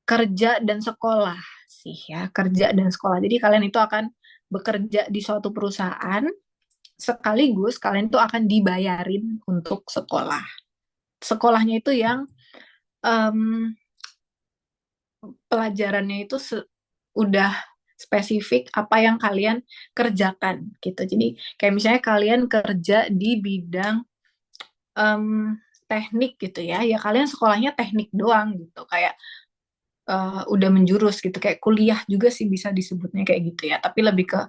Kerja dan sekolah sih ya, kerja dan sekolah. Jadi kalian itu akan bekerja di suatu perusahaan sekaligus kalian itu akan dibayarin untuk sekolah. Sekolahnya itu yang em, pelajarannya itu udah spesifik apa yang kalian kerjakan gitu. Jadi kayak misalnya kalian kerja di bidang teknik gitu ya, ya kalian sekolahnya teknik doang gitu. Kayak udah menjurus gitu, kayak kuliah juga sih bisa disebutnya kayak gitu ya. Tapi lebih ke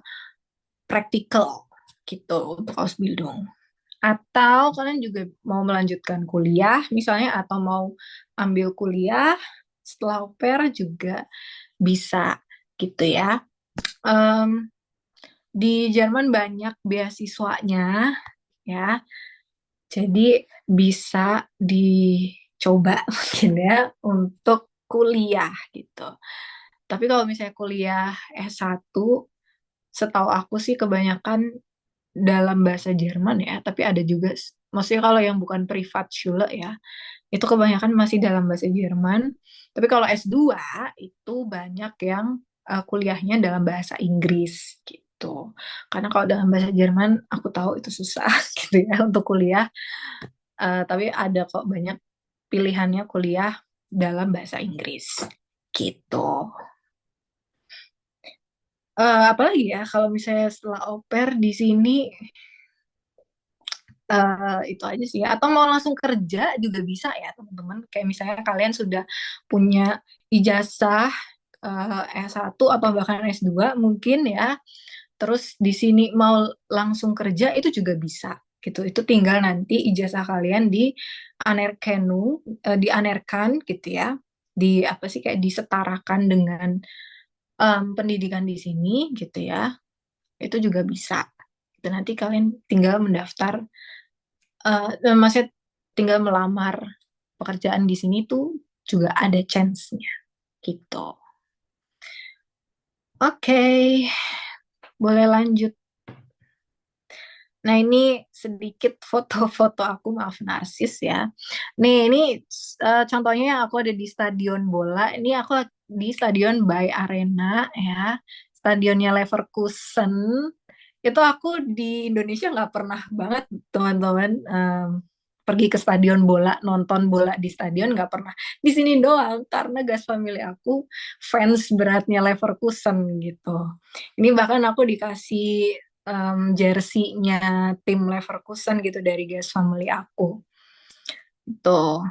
praktikal gitu untuk Ausbildung. Atau kalian juga mau melanjutkan kuliah misalnya atau mau ambil kuliah setelah au pair juga bisa gitu ya. Em, di Jerman banyak beasiswanya ya, jadi bisa dicoba mungkin ya untuk kuliah gitu. Tapi kalau misalnya kuliah S1, setahu aku sih kebanyakan dalam bahasa Jerman ya, tapi ada juga, maksudnya kalau yang bukan Privatschule ya, itu kebanyakan masih dalam bahasa Jerman. Tapi kalau S2 itu banyak yang kuliahnya dalam bahasa Inggris gitu. Karena kalau dalam bahasa Jerman aku tahu itu susah gitu ya untuk kuliah. Tapi ada kok banyak pilihannya kuliah dalam bahasa Inggris gitu. Apalagi ya kalau misalnya setelah au pair di sini itu aja sih ya. Atau mau langsung kerja juga bisa ya teman-teman. Kayak misalnya kalian sudah punya ijazah S1 atau bahkan S2 mungkin ya. Terus di sini mau langsung kerja itu juga bisa gitu. Itu tinggal nanti ijazah kalian dianerkan gitu ya. Di apa sih kayak disetarakan dengan pendidikan di sini gitu ya. Itu juga bisa. Itu nanti kalian tinggal mendaftar maksudnya tinggal melamar pekerjaan di sini tuh juga ada chance-nya gitu. Oke, boleh lanjut. Nah, ini sedikit foto-foto aku, maaf narsis ya. Nih, ini contohnya yang aku ada di stadion bola. Ini aku di stadion Bay Arena ya. Stadionnya Leverkusen. Itu aku di Indonesia nggak pernah banget, teman-teman. Pergi ke stadion bola, nonton bola di stadion nggak pernah. Di sini doang, karena gas family aku fans beratnya Leverkusen gitu. Ini bahkan aku dikasih jersey-nya tim Leverkusen gitu dari guys family aku. Tuh.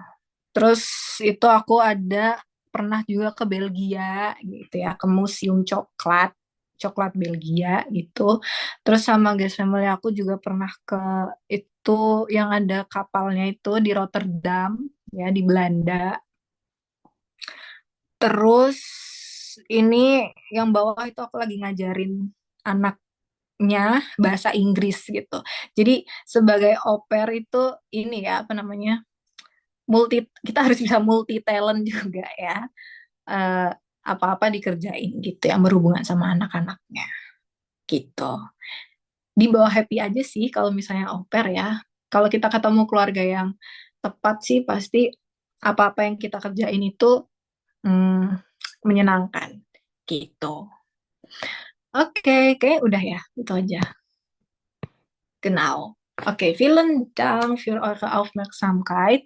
Terus itu aku ada pernah juga ke Belgia gitu ya, ke museum coklat Belgia gitu. Terus sama guys family aku juga pernah ke itu yang ada kapalnya itu di Rotterdam ya di Belanda. Terus ini yang bawah itu aku lagi ngajarin anaknya bahasa Inggris gitu. Jadi sebagai au pair itu ini ya apa namanya kita harus bisa multi talent juga ya. Eh, Apa-apa dikerjain gitu yang berhubungan sama anak-anaknya gitu. Di bawah happy aja sih kalau misalnya au pair ya. Kalau kita ketemu keluarga yang tepat sih pasti apa-apa yang kita kerjain itu hmm, menyenangkan gitu. Oke, kayak udah ya, itu aja. Genau. Oke, vielen Dank für eure Aufmerksamkeit.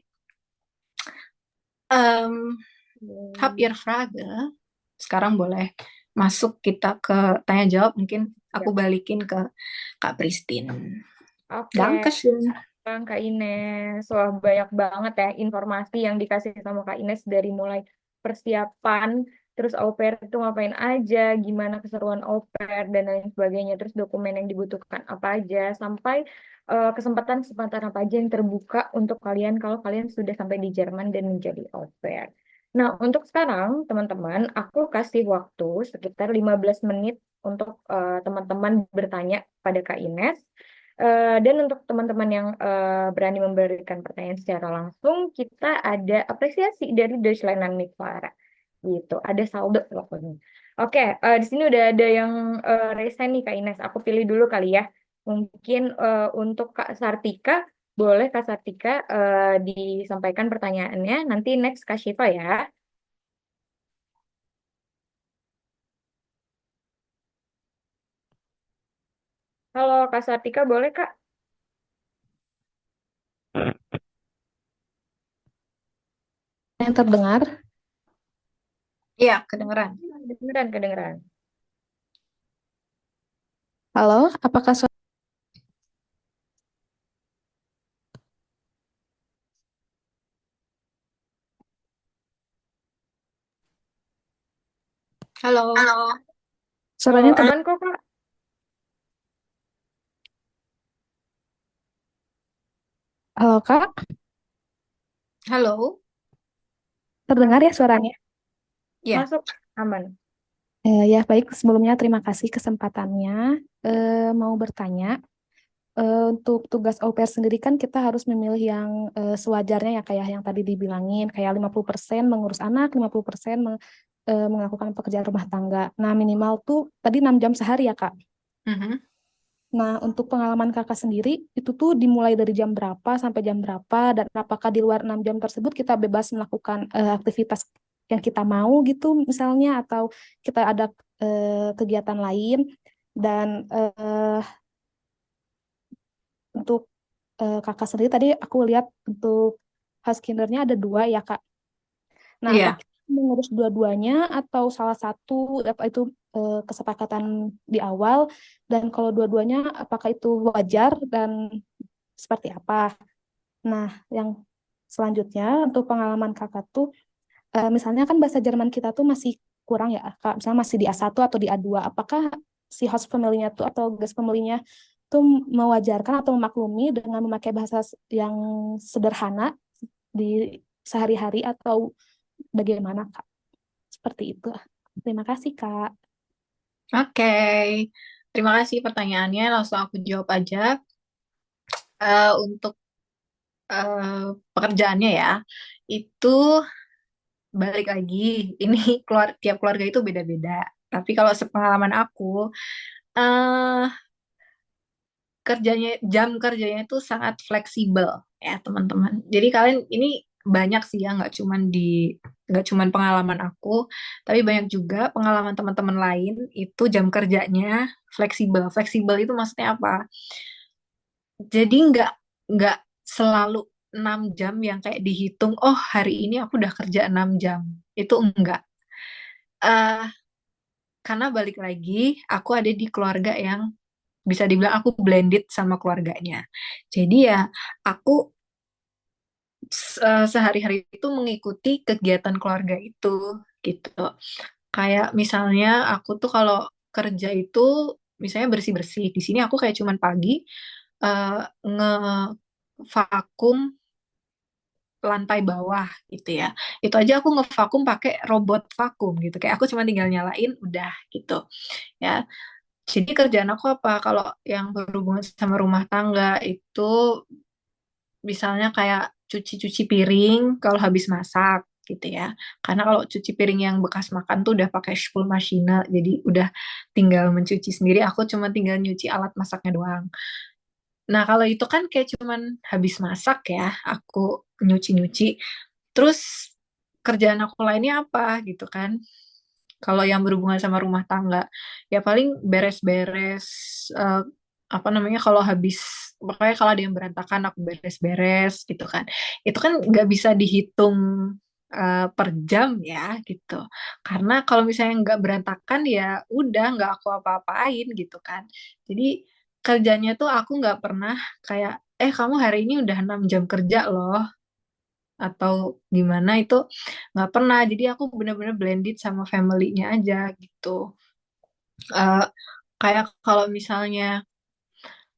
Habt ihr Frage? Sekarang boleh masuk kita ke tanya jawab. Mungkin aku Ya. balikin ke Kak Pristin. Oke, Dankeschön. Kak Ines. Wah, banyak banget ya informasi yang dikasih sama Kak Ines dari mulai persiapan, terus au pair itu ngapain aja, gimana keseruan au pair, dan lain sebagainya, terus dokumen yang dibutuhkan apa aja, sampai kesempatan-kesempatan apa aja yang terbuka untuk kalian kalau kalian sudah sampai di Jerman dan menjadi au pair. Nah, untuk sekarang, teman-teman, aku kasih waktu sekitar 15 menit untuk teman-teman bertanya pada Kak Ines. Dan untuk teman-teman yang berani memberikan pertanyaan secara langsung, kita ada apresiasi dari Deutschland Mitfara. Gitu, ada saldo pokoknya. Oke, di sini udah ada yang resign nih Kak Ines. Aku pilih dulu kali ya. Mungkin untuk Kak Sartika, boleh Kak Sartika disampaikan pertanyaannya. Nanti next Kak Syifa ya. Halo Kak Sartika, boleh Kak? Yang terdengar. Iya, kedengeran. Kedengeran, kedengeran. Halo, apakah suara? Halo. Suaranya Aman kok Kak? Halo Kak, Halo. terdengar ya suaranya? Iya. Masuk, aman. Ya baik, sebelumnya terima kasih kesempatannya. Mau bertanya, untuk tugas au pair sendiri kan kita harus memilih yang sewajarnya ya kayak yang tadi dibilangin, kayak 50% mengurus anak, 50% melakukan pekerjaan rumah tangga. Nah minimal tuh tadi 6 jam sehari ya Kak. Mhm. Nah, untuk pengalaman kakak sendiri, itu tuh dimulai dari jam berapa sampai jam berapa, dan apakah di luar 6 jam tersebut kita bebas melakukan aktivitas yang kita mau gitu misalnya, atau kita ada kegiatan lain, dan untuk kakak sendiri tadi aku lihat untuk housekeepernya ada dua ya Kak. Nah, Iya. apakah kita mengurus dua-duanya atau salah satu apa itu kesepakatan di awal, dan kalau dua-duanya apakah itu wajar dan seperti apa? Nah, yang selanjutnya untuk pengalaman Kakak tuh misalnya kan bahasa Jerman kita tuh masih kurang ya Kak, misalnya masih di A1 atau di A2. Apakah si host family-nya tuh atau guest family-nya tuh mewajarkan atau memaklumi dengan memakai bahasa yang sederhana di sehari-hari atau bagaimana Kak? Seperti itu. Terima kasih, Kak. Oke. Terima kasih pertanyaannya. Langsung aku jawab aja. Untuk pekerjaannya ya, itu balik lagi. Ini tiap keluarga itu beda-beda. Tapi kalau sepengalaman aku, eh jam kerjanya itu sangat fleksibel ya teman-teman. Jadi kalian ini banyak sih ya, nggak cuman pengalaman aku, tapi banyak juga pengalaman teman-teman lain itu jam kerjanya fleksibel. Fleksibel itu maksudnya apa? Jadi nggak selalu 6 jam yang kayak dihitung, oh hari ini aku udah kerja 6 jam. Itu enggak. eh karena balik lagi, aku ada di keluarga yang bisa dibilang aku blended sama keluarganya. Jadi ya aku sehari-hari itu mengikuti kegiatan keluarga itu gitu. Kayak misalnya aku tuh kalau kerja itu misalnya bersih-bersih. Di sini aku kayak cuman pagi eh, ngevakum lantai bawah gitu ya. Itu aja aku ngevakum pakai robot vakum gitu. Kayak aku cuma tinggal nyalain udah gitu ya. Jadi kerjaan aku apa? Kalau yang berhubungan sama rumah tangga itu misalnya kayak cuci-cuci piring kalau habis masak gitu ya. Karena kalau cuci piring yang bekas makan tuh udah pakai Spülmaschine, jadi udah tinggal mencuci sendiri. Aku cuma tinggal nyuci alat masaknya doang. Nah, kalau itu kan kayak cuman habis masak ya, aku nyuci-nyuci. Terus kerjaan aku lainnya apa gitu kan? Kalau yang berhubungan sama rumah tangga, ya paling beres-beres, eh, apa namanya, kalau habis, pokoknya kalau ada yang berantakan aku beres-beres gitu kan. Itu kan nggak bisa dihitung per jam ya gitu. Karena kalau misalnya nggak berantakan ya udah nggak aku apa-apain gitu kan. Jadi kerjanya tuh aku nggak pernah kayak, kamu hari ini udah 6 jam kerja loh atau gimana itu nggak pernah. Jadi aku bener-bener blended sama family-nya aja gitu. Eh, kayak kalau misalnya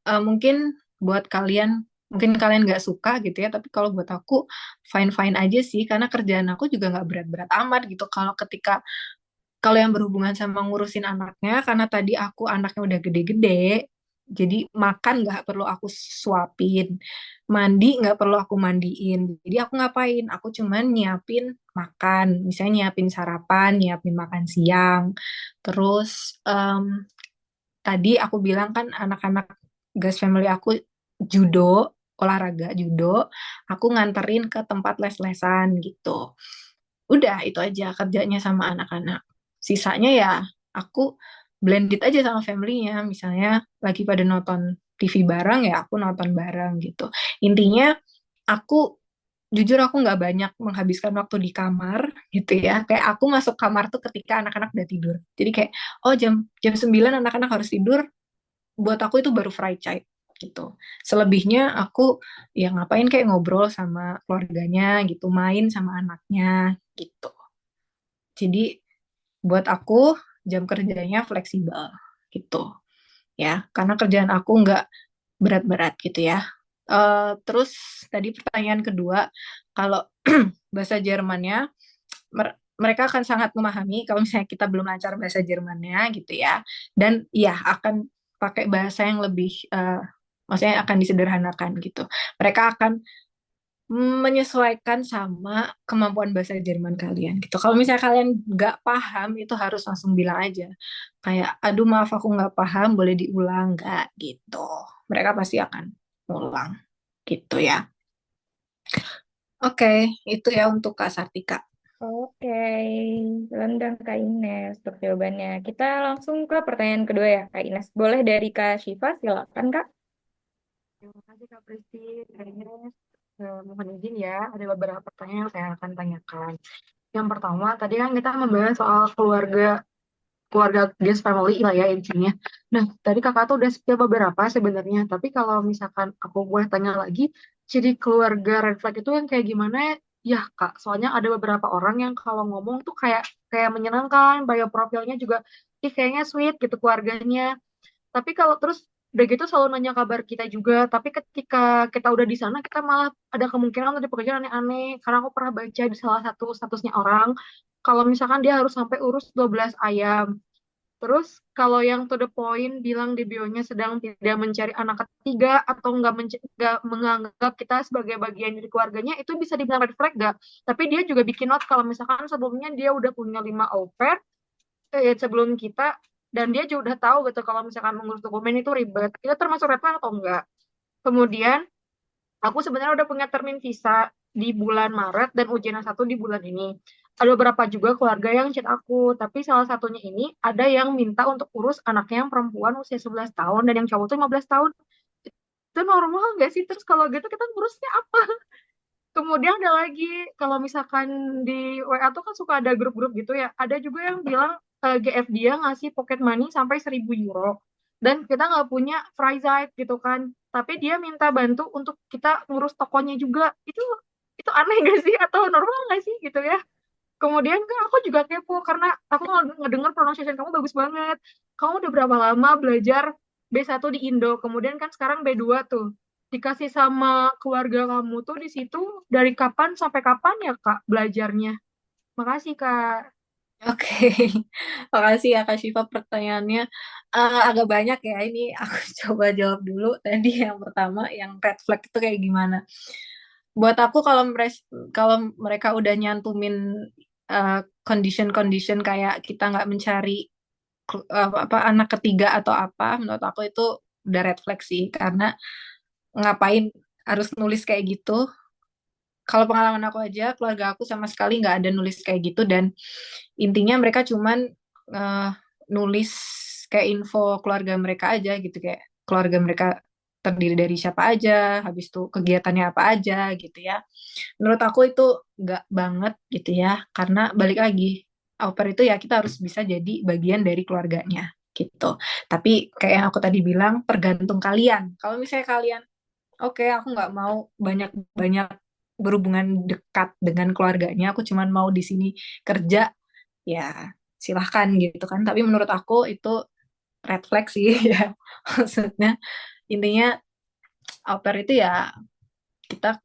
mungkin buat kalian mungkin kalian nggak suka gitu ya, tapi kalau buat aku fine-fine aja sih karena kerjaan aku juga nggak berat-berat amat gitu. Kalau yang berhubungan sama ngurusin anaknya, karena tadi aku anaknya udah gede-gede, jadi makan nggak perlu aku suapin, mandi nggak perlu aku mandiin. Jadi aku ngapain? Aku cuman nyiapin makan, misalnya nyiapin sarapan, nyiapin makan siang. Terus tadi aku bilang kan anak-anak gas family aku judo, olahraga judo, aku nganterin ke tempat les-lesan gitu. Udah itu aja kerjanya sama anak-anak. Sisanya ya aku blended aja sama family-nya. Misalnya lagi pada nonton TV bareng ya aku nonton bareng gitu. Intinya aku jujur aku nggak banyak menghabiskan waktu di kamar gitu ya. Kayak aku masuk kamar tuh ketika anak-anak udah tidur. Jadi kayak oh jam jam 9 anak-anak harus tidur. Buat aku itu baru fried child gitu. Selebihnya aku ya ngapain kayak ngobrol sama keluarganya gitu, main sama anaknya gitu. Jadi buat aku jam kerjanya fleksibel gitu ya, karena kerjaan aku nggak berat-berat gitu ya. Terus tadi pertanyaan kedua, kalau bahasa Jermannya mereka akan sangat memahami kalau misalnya kita belum lancar bahasa Jermannya gitu ya, dan ya akan pakai bahasa yang lebih maksudnya akan disederhanakan gitu. Mereka akan menyesuaikan sama kemampuan bahasa Jerman kalian gitu. Kalau misalnya kalian nggak paham, itu harus langsung bilang aja. Kayak, aduh maaf aku nggak paham, boleh diulang nggak gitu. Mereka pasti akan ulang gitu ya. Oke, itu ya untuk Kak Sartika. Oke, rendang Kak Ines untuk jawabannya. Kita langsung ke pertanyaan kedua ya Kak Ines. Boleh dari Kak Syifa, silakan Kak. Terima kasih Kak Pristi, Kak Ines. Mohon izin ya, ada beberapa pertanyaan yang saya akan tanyakan. Yang pertama, tadi kan kita membahas soal keluarga guest family lah ya intinya. Nah, tadi kakak tuh udah spill beberapa sebenarnya, tapi kalau misalkan aku boleh tanya lagi, ciri keluarga red flag itu yang kayak gimana ya kak? Soalnya ada beberapa orang yang kalau ngomong tuh kayak kayak menyenangkan, bio profilnya juga, ih kayaknya sweet gitu keluarganya. Tapi kalau terus udah gitu selalu nanya kabar kita juga, tapi ketika kita udah di sana kita malah ada kemungkinan untuk pekerjaan aneh-aneh. Karena aku pernah baca di salah satu statusnya orang, kalau misalkan dia harus sampai urus 12 ayam. Terus kalau yang to the point bilang di bio-nya sedang tidak mencari anak ketiga atau nggak menganggap kita sebagai bagian dari keluarganya, itu bisa dibilang red flag gak? Tapi dia juga bikin note kalau misalkan sebelumnya dia udah punya 5 au pair sebelum kita, dan dia juga udah tahu gitu kalau misalkan mengurus dokumen itu ribet. Itu termasuk red flag atau enggak? Kemudian aku sebenarnya udah punya termin visa di bulan Maret dan ujian satu di bulan ini. Ada beberapa juga keluarga yang chat aku, tapi salah satunya ini ada yang minta untuk urus anaknya yang perempuan usia 11 tahun dan yang cowok tuh 15 tahun. Itu normal nggak sih? Terus kalau gitu kita ngurusnya apa? Kemudian ada lagi, kalau misalkan di WA tuh kan suka ada grup-grup gitu ya. Ada juga yang bilang GF dia ngasih pocket money sampai 1.000 euro. Dan kita nggak punya Fryzite gitu kan. Tapi dia minta bantu untuk kita ngurus tokonya juga. Itu aneh gak sih? Atau normal gak sih gitu ya? Kemudian kan aku juga kepo karena aku ngedenger pronunciation kamu bagus banget. Kamu udah berapa lama belajar B1 di Indo? Kemudian kan sekarang B2 tuh. Dikasih sama keluarga kamu tuh di situ dari kapan sampai kapan ya Kak belajarnya? Makasih Kak. Oke, makasih ya Kak Syifa pertanyaannya. Agak banyak ya ini. Aku coba jawab dulu. Tadi yang pertama, yang red flag itu kayak gimana? Buat aku kalau mereka udah nyantumin condition-condition kayak kita nggak mencari apa anak ketiga atau apa, menurut aku itu udah red flag sih. Karena ngapain harus nulis kayak gitu? Kalau pengalaman aku aja, keluarga aku sama sekali nggak ada nulis kayak gitu dan intinya mereka cuman eh, nulis kayak info keluarga mereka aja gitu kayak keluarga mereka terdiri dari siapa aja, habis itu kegiatannya apa aja gitu ya. Menurut aku itu nggak banget gitu ya, karena balik lagi au pair itu ya kita harus bisa jadi bagian dari keluarganya gitu. Tapi kayak yang aku tadi bilang, tergantung kalian. Kalau misalnya kalian oke, aku nggak mau banyak-banyak berhubungan dekat dengan keluarganya. Aku cuman mau di sini kerja, ya silahkan gitu kan. Tapi menurut aku itu red flag sih ya. Maksudnya intinya au pair itu ya kita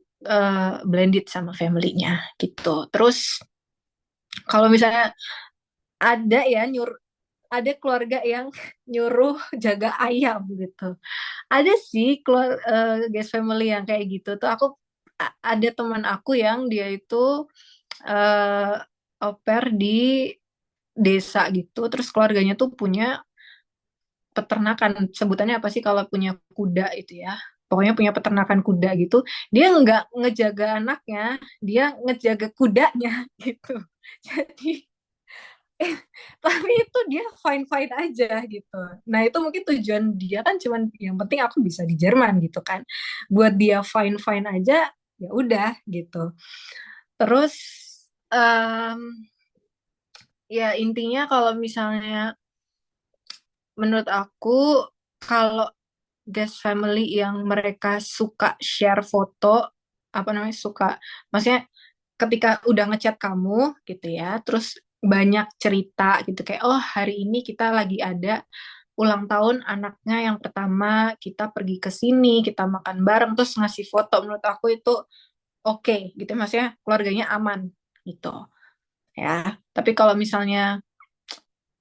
blended sama family-nya gitu. Terus kalau misalnya ada ya ada keluarga yang nyuruh jaga ayam gitu. Ada sih guest family yang kayak gitu tuh. Ada teman aku yang dia itu eh au pair di desa gitu. Terus keluarganya tuh punya peternakan. Sebutannya apa sih kalau punya kuda itu ya? Pokoknya punya peternakan kuda gitu. Dia nggak ngejaga anaknya, dia ngejaga kudanya gitu. Jadi tapi itu dia fine fine aja gitu. Nah itu mungkin tujuan dia kan cuman yang penting aku bisa di Jerman gitu kan. Buat dia fine fine aja ya udah gitu. Terus em, ya intinya kalau misalnya menurut aku kalau guest family yang mereka suka share foto apa namanya suka maksudnya ketika udah ngechat kamu gitu ya terus banyak cerita gitu kayak oh hari ini kita lagi ada ulang tahun anaknya yang pertama kita pergi ke sini kita makan bareng terus ngasih foto menurut aku itu oke gitu maksudnya keluarganya aman gitu ya tapi kalau misalnya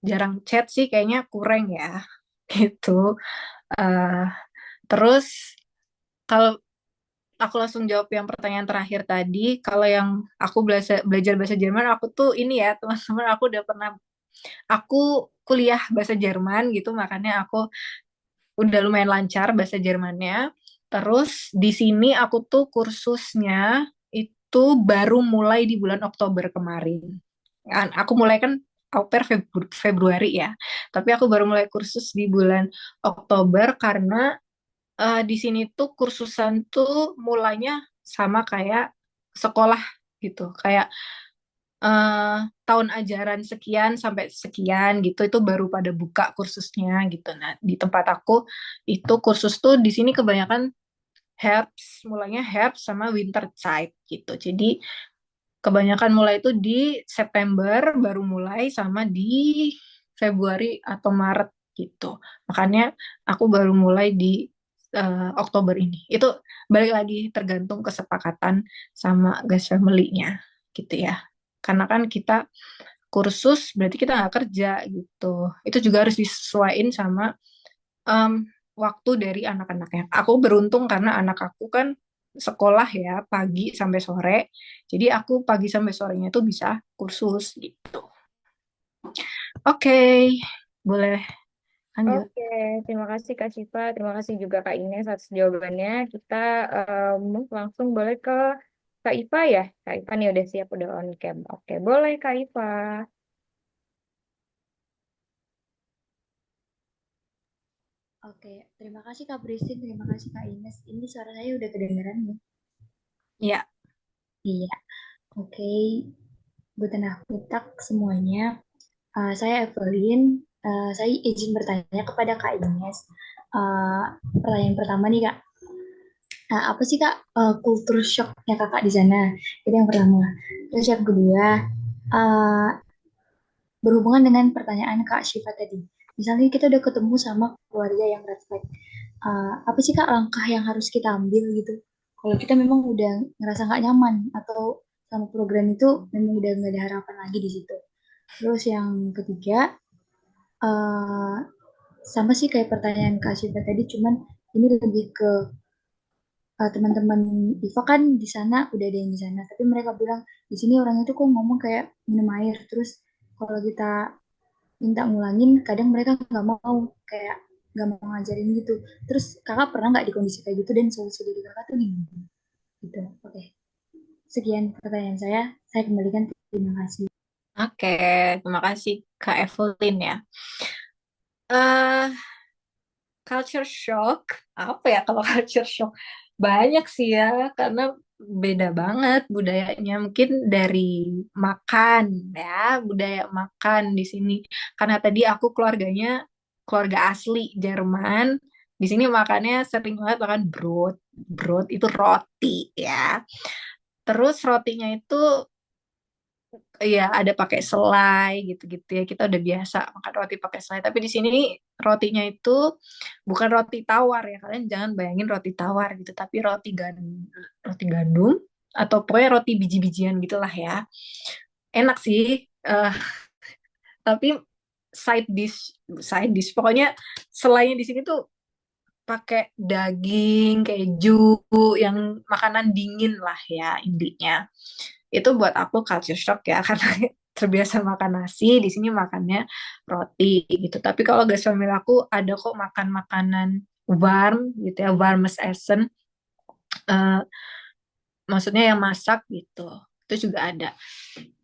jarang chat sih kayaknya kurang ya gitu. Eh, terus kalau aku langsung jawab yang pertanyaan terakhir tadi. Kalau yang aku belajar bahasa Jerman, aku tuh ini ya, teman-teman, aku udah pernah, aku kuliah bahasa Jerman gitu, makanya aku udah lumayan lancar bahasa Jermannya. Terus di sini aku tuh kursusnya itu baru mulai di bulan Oktober kemarin. Kan, aku mulai kan au pair Februari ya, tapi aku baru mulai kursus di bulan Oktober karena di sini tuh kursusan tuh mulainya sama kayak sekolah gitu. Kayak eh, tahun ajaran sekian sampai sekian gitu itu baru pada buka kursusnya gitu. Nah, di tempat aku itu kursus tuh di sini kebanyakan herbs, mulainya herbs sama winter child gitu. Jadi kebanyakan mulai itu di September, baru mulai sama di Februari atau Maret gitu. Makanya aku baru mulai di Oktober ini. Itu balik lagi tergantung kesepakatan sama guest family-nya gitu ya. Karena kan kita kursus berarti kita nggak kerja gitu. Itu juga harus disesuaikan sama em, waktu dari anak-anaknya. Aku beruntung karena anak aku kan sekolah ya pagi sampai sore. Jadi aku pagi sampai sorenya tuh bisa kursus gitu. Oke, boleh lanjut. Oke, terima kasih Kak Syifa, terima kasih juga Kak Ines atas jawabannya. Kita langsung boleh ke Kak Iva ya. Kak Iva nih udah siap, udah on cam. Oke, boleh Kak Iva. Oke, terima kasih Kak Pristin, terima kasih Kak Ines. Ini suara saya udah kedengeran ya? Ya, Iya. Oke, Butenah Putak semuanya. Saya Evelyn. Saya izin bertanya kepada Kak Ines. Eh, Pertanyaan pertama nih Kak. Apa sih Kak kultur shocknya Kakak di sana? Itu yang pertama. Terus yang kedua, eh, berhubungan dengan pertanyaan Kak Syifa tadi. Misalnya kita udah ketemu sama keluarga yang red flag. Apa sih Kak langkah yang harus kita ambil gitu? Kalau kita memang udah ngerasa nggak nyaman atau sama program itu memang udah nggak ada harapan lagi di situ. Terus yang ketiga, eh, sama sih kayak pertanyaan Kak Syifa tadi, cuman ini lebih ke teman-teman Iva kan di sana udah ada yang di sana, tapi mereka bilang di sini orang itu kok ngomong kayak minum air. Terus kalau kita minta ngulangin, kadang mereka nggak mau, kayak nggak mau ngajarin gitu. Terus kakak pernah nggak di kondisi kayak gitu dan solusi dari kakak tuh gimana? Gitu. Oke. Sekian pertanyaan saya kembalikan. Terima kasih. oke. Terima kasih Kak Evelyn ya. eh Culture shock, apa ya kalau culture shock? Banyak sih ya, karena beda banget budayanya. Mungkin dari makan ya, budaya makan di sini. Karena tadi aku keluarganya keluarga asli Jerman. Di sini makannya sering banget makan brot. Brot itu roti ya. Terus rotinya itu iya, ada pakai selai gitu-gitu ya. Kita udah biasa makan roti pakai selai. Tapi di sini rotinya itu bukan roti tawar ya. Kalian jangan bayangin roti tawar gitu. Tapi roti gandum atau pokoknya roti biji-bijian gitulah ya. Enak sih. eh, tapi side dish. Pokoknya selainnya di sini tuh pakai daging, keju, yang makanan dingin lah ya intinya. Itu buat aku culture shock ya karena terbiasa makan nasi, di sini makannya roti gitu. Tapi kalau guys family aku ada kok makan makanan warm gitu ya, warmes essen, eh, maksudnya yang masak gitu. Itu juga ada.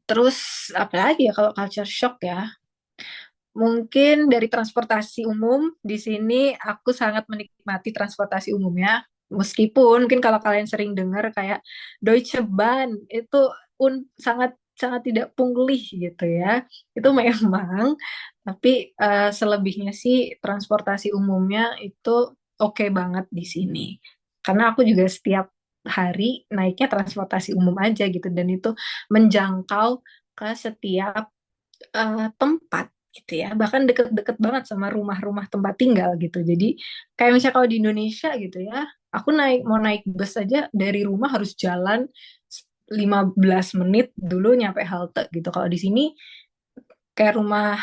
Terus apa lagi ya kalau culture shock ya? Mungkin dari transportasi umum di sini aku sangat menikmati transportasi umumnya. Meskipun mungkin kalau kalian sering dengar kayak Deutsche Bahn itu sangat sangat tidak pungli gitu ya. Itu memang, tapi selebihnya sih transportasi umumnya itu oke banget di sini. Karena aku juga setiap hari naiknya transportasi umum aja gitu dan itu menjangkau ke setiap tempat gitu ya, bahkan deket-deket banget sama rumah-rumah tempat tinggal gitu. Jadi kayak misalnya kalau di Indonesia gitu ya, aku mau naik bus aja dari rumah harus jalan 15 menit dulu nyampe halte gitu. Kalau di sini kayak rumah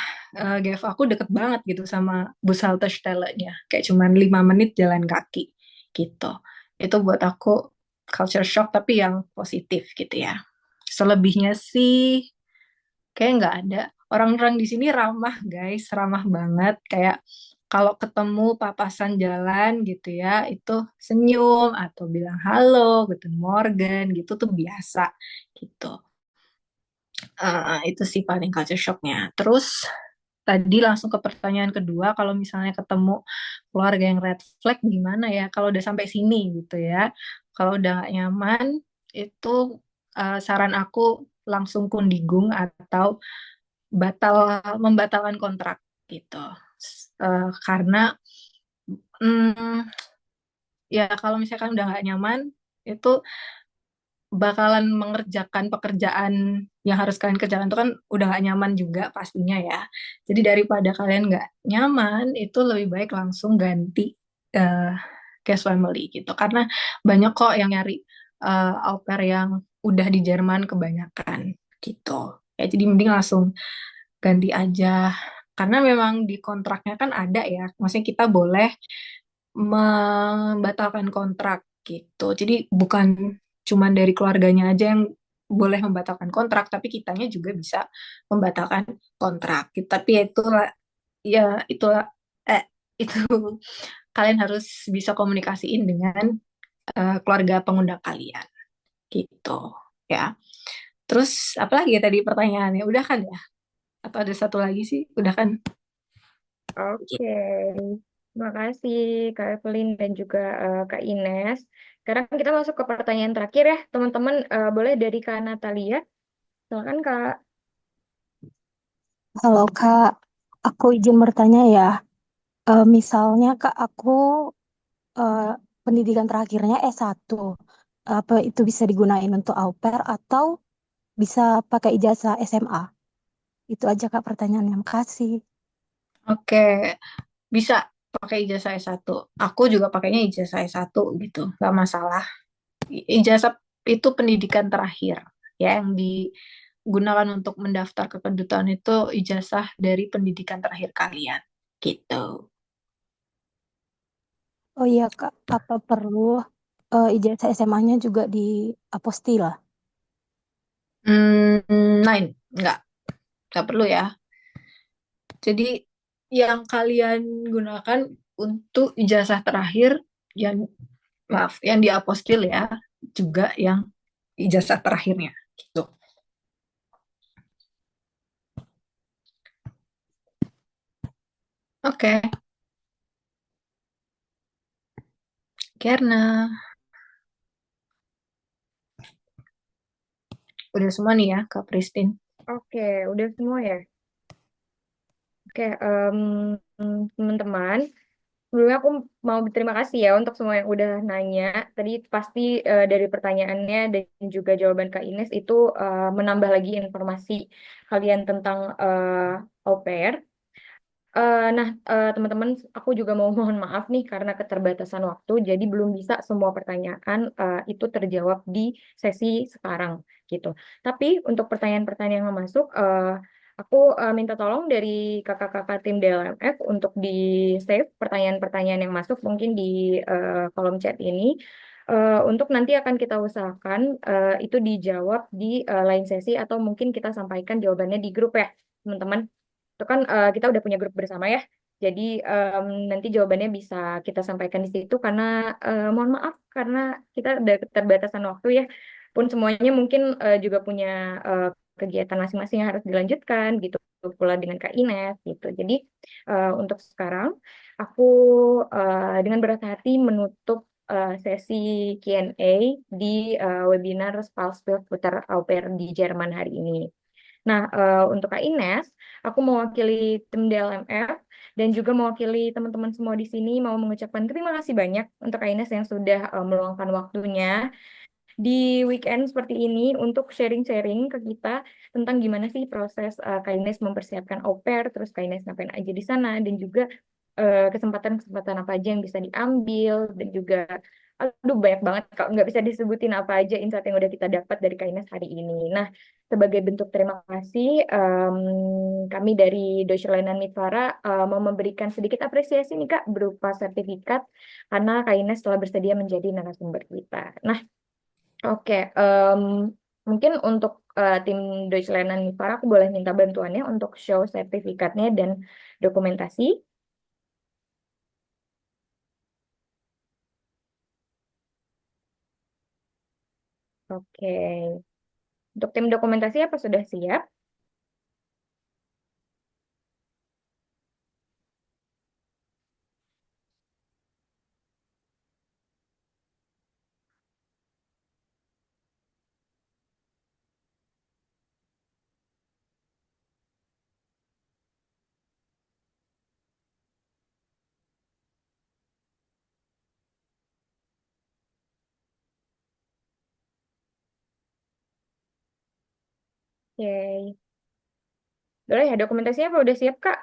GF aku deket banget gitu sama bus halte Stelle-nya. Kayak cuman 5 menit jalan kaki gitu. Itu buat aku culture shock tapi yang positif gitu ya. Selebihnya sih kayak nggak ada. Orang-orang di sini ramah, guys, ramah banget. Kayak kalau ketemu papasan jalan gitu ya, itu senyum atau bilang halo, Guten Morgen gitu tuh biasa gitu. Itu sih paling culture shocknya. Terus tadi langsung ke pertanyaan kedua, kalau misalnya ketemu keluarga yang red flag gimana ya? Kalau udah sampai sini gitu ya. Kalau udah nggak nyaman, itu saran aku langsung kundigung atau batal membatalkan kontrak gitu. Karena mm, ya kalau misalkan udah nggak nyaman, itu bakalan mengerjakan pekerjaan yang harus kalian kerjakan itu kan udah gak nyaman juga pastinya ya. Jadi daripada kalian nggak nyaman, itu lebih baik langsung ganti eh case family gitu. Karena banyak kok yang nyari au pair yang udah di Jerman kebanyakan gitu. Ya jadi mending langsung ganti aja. Karena memang di kontraknya kan ada ya, maksudnya kita boleh membatalkan kontrak gitu. Jadi bukan cuman dari keluarganya aja yang boleh membatalkan kontrak, tapi kitanya juga bisa membatalkan kontrak. Tapi ya itulah, ya itulah, eh, itu kalian harus bisa komunikasiin dengan keluarga pengundang kalian gitu ya. Terus apa lagi ya tadi pertanyaannya? Udah kan ya? Atau ada satu lagi sih? Udah kan? Oke, terima kasih Kak Evelyn dan juga Kak Ines. Sekarang kita masuk ke pertanyaan terakhir ya, teman-teman. Boleh dari Kak Natalia? Silakan Kak. Halo Kak, aku izin bertanya ya. Misalnya Kak, aku eh, pendidikan terakhirnya S1. Apa itu bisa digunain untuk au pair atau bisa pakai ijazah SMA? Itu aja Kak pertanyaannya. Makasih. Oke, bisa pakai ijazah S1. Aku juga pakainya ijazah S1 gitu, nggak masalah. Ijazah itu pendidikan terakhir ya yang digunakan untuk mendaftar ke kedutaan itu ijazah dari pendidikan terakhir kalian gitu. Oh iya Kak, apa perlu ijazah SMA-nya juga di apostila? Lain, nggak, nggak perlu ya. Jadi yang kalian gunakan untuk ijazah terakhir yang maaf, yang diapostil ya, juga yang ijazah terakhirnya gitu. Oke, karena udah semua nih ya, Kak Pristin. Oke, udah semua ya. Oke, teman-teman. Sebelumnya aku mau berterima kasih ya untuk semua yang udah nanya. Tadi pasti dari pertanyaannya dan juga jawaban Kak Ines itu menambah lagi informasi kalian tentang au pair. Teman-teman, aku juga mau mohon maaf nih karena keterbatasan waktu, jadi belum bisa semua pertanyaan itu terjawab di sesi sekarang gitu. Tapi untuk pertanyaan-pertanyaan yang masuk, aku minta tolong dari kakak-kakak tim DLMF untuk di save pertanyaan-pertanyaan yang masuk mungkin di kolom chat ini. Untuk nanti akan kita usahakan itu dijawab di lain sesi atau mungkin kita sampaikan jawabannya di grup ya, teman-teman. Itu kan kita udah punya grup bersama ya. Jadi nanti jawabannya bisa kita sampaikan di situ karena mohon maaf karena kita ada keterbatasan waktu ya. Pun semuanya mungkin juga punya eh, kegiatan masing-masing yang harus dilanjutkan gitu pula dengan Kak Ines gitu. Jadi untuk sekarang aku dengan berat hati menutup sesi Q&A di webinar Spalsfeld Putar Au Pair di Jerman hari ini. Nah, untuk Kak Ines, aku mewakili tim DLMF dan juga mewakili teman-teman semua di sini mau mengucapkan terima kasih banyak untuk Kak Ines yang sudah meluangkan waktunya di weekend seperti ini untuk sharing-sharing ke kita tentang gimana sih proses Kak Ines mempersiapkan au pair, terus Kak Ines ngapain aja di sana, dan juga kesempatan-kesempatan apa aja yang bisa diambil, dan juga aduh banyak banget kalau nggak bisa disebutin apa aja insight yang udah kita dapat dari Kak Ines hari ini. Nah, sebagai bentuk terima kasih, kami dari Deutsche Liner Nivara mau memberikan sedikit apresiasi nih Kak berupa sertifikat karena Kak Ines telah bersedia menjadi narasumber kita. Nah, oke, mungkin untuk tim Deutschland Nivara aku boleh minta bantuannya untuk show sertifikatnya dan dokumentasi. Oke, untuk tim dokumentasi apa sudah siap? Oke. Boleh ya, dokumentasinya apa udah siap, Kak?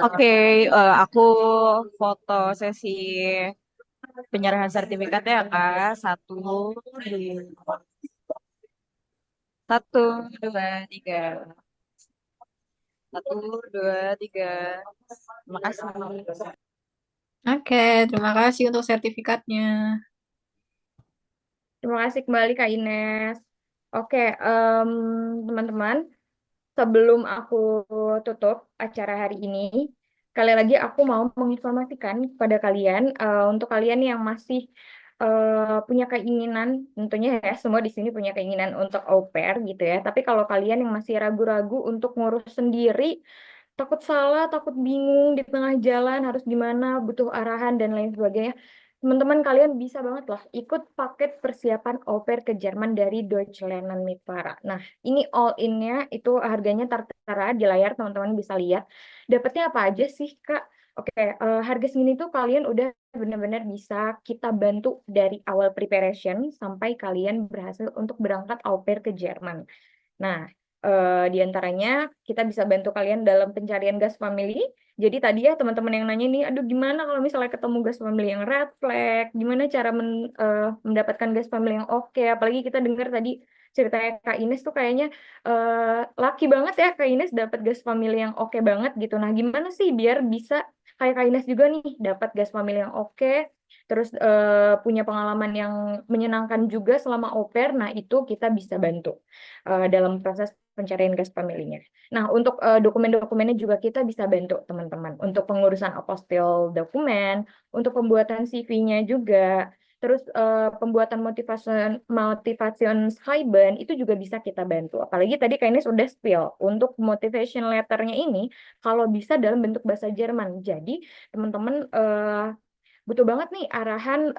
Oke, aku foto sesi penyerahan sertifikatnya ya Kak. Satu, dua, tiga. Satu, dua, tiga. Terima kasih. Oke, terima kasih untuk sertifikatnya. Terima kasih kembali Kak Ines. Oke, teman-teman, sebelum aku tutup acara hari ini, kali lagi aku mau menginformasikan kepada kalian, untuk kalian yang masih punya keinginan, tentunya ya semua di sini punya keinginan untuk au pair gitu ya. Tapi kalau kalian yang masih ragu-ragu untuk ngurus sendiri, takut salah, takut bingung di tengah jalan harus gimana, butuh arahan dan lain sebagainya. Teman-teman kalian bisa banget loh ikut paket persiapan au pair ke Jerman dari Deutsche Lernen Mitvara. Nah, ini all in-nya itu harganya tertera di layar, teman-teman bisa lihat. Dapatnya apa aja sih, Kak? Oke, harga segini tuh kalian udah benar-benar bisa kita bantu dari awal preparation sampai kalian berhasil untuk berangkat au pair ke Jerman. Nah, di antaranya kita bisa bantu kalian dalam pencarian gas family. Jadi tadi ya teman-teman yang nanya nih, aduh gimana kalau misalnya ketemu gas family yang red flag, gimana cara mendapatkan gas family yang oke. Apalagi kita dengar tadi ceritanya Kak Ines tuh kayaknya laki banget ya Kak Ines dapat gas family yang oke banget gitu. Nah, gimana sih biar bisa kayak Kak Ines juga nih dapat gas family yang oke, terus punya pengalaman yang menyenangkan juga selama au pair. Nah, itu kita bisa bantu dalam proses pencarian gas familinya. Nah, untuk dokumen-dokumennya juga kita bisa bantu teman-teman. Untuk pengurusan apostil dokumen, untuk pembuatan CV-nya juga, terus pembuatan motivation schreiben itu juga bisa kita bantu. Apalagi tadi kayaknya sudah spill untuk motivation letternya ini kalau bisa dalam bentuk bahasa Jerman. Jadi teman-teman butuh banget nih arahan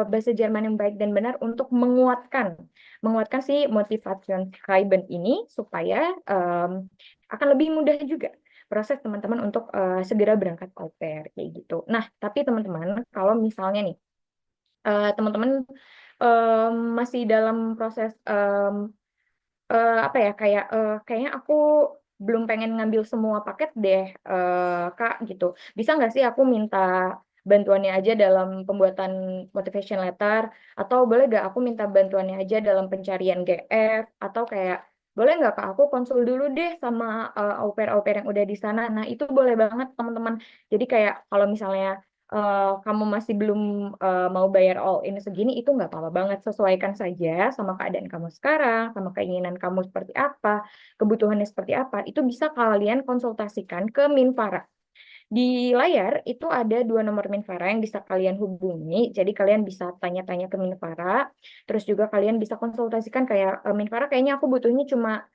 bahasa Jerman yang baik dan benar untuk menguatkan si Motivationsschreiben ini supaya akan lebih mudah juga proses teman-teman untuk segera berangkat au pair kayak gitu. Nah, tapi teman-teman kalau misalnya nih teman-teman masih dalam proses apa ya kayaknya aku belum pengen ngambil semua paket deh Kak gitu. Bisa nggak sih aku minta bantuannya aja dalam pembuatan motivation letter atau boleh nggak aku minta bantuannya aja dalam pencarian GF atau kayak boleh nggak Kak aku konsul dulu deh sama au pair yang udah di sana. Nah, itu boleh banget teman-teman. Jadi kayak kalau misalnya kamu masih belum mau bayar all in segini, itu nggak apa-apa banget. Sesuaikan saja sama keadaan kamu sekarang, sama keinginan kamu seperti apa, kebutuhannya seperti apa. Itu bisa kalian konsultasikan ke Minvara. Di layar itu ada 2 nomor Minvara yang bisa kalian hubungi. Jadi kalian bisa tanya-tanya ke Minvara. Terus juga kalian bisa konsultasikan kayak Minvara kayaknya aku butuhnya cuma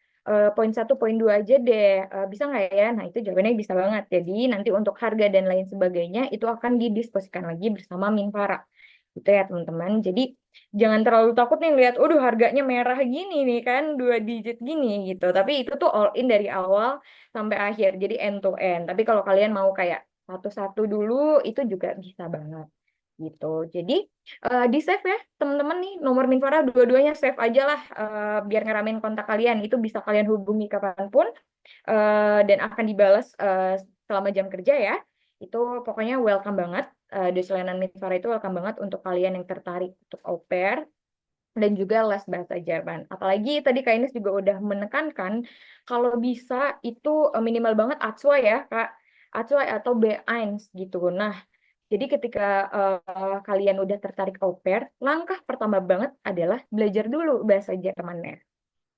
poin 1, poin 2 aja deh. Bisa nggak ya? Nah, itu jawabannya bisa banget. Jadi nanti untuk harga dan lain sebagainya itu akan didiskusikan lagi bersama Minvara. Gitu ya teman-teman. Jadi jangan terlalu takut nih lihat, udah harganya merah gini nih kan, 2 digit gini gitu. Tapi itu tuh all in dari awal sampai akhir, jadi end to end. Tapi kalau kalian mau kayak satu-satu dulu, itu juga bisa banget gitu. Jadi di save ya teman-teman nih nomor Minvara dua-duanya save aja lah biar ngeramein kontak kalian. Itu bisa kalian hubungi kapanpun dan akan dibalas selama jam kerja ya. Itu pokoknya welcome banget. Deutsche Lernen Minvara itu welcome banget untuk kalian yang tertarik untuk au pair dan juga les bahasa Jerman. Apalagi tadi Kak Ines juga udah menekankan kalau bisa itu minimal banget A2 ya Kak. A2 atau B1 gitu. Nah, jadi ketika kalian udah tertarik au pair, langkah pertama banget adalah belajar dulu bahasa Jermannya.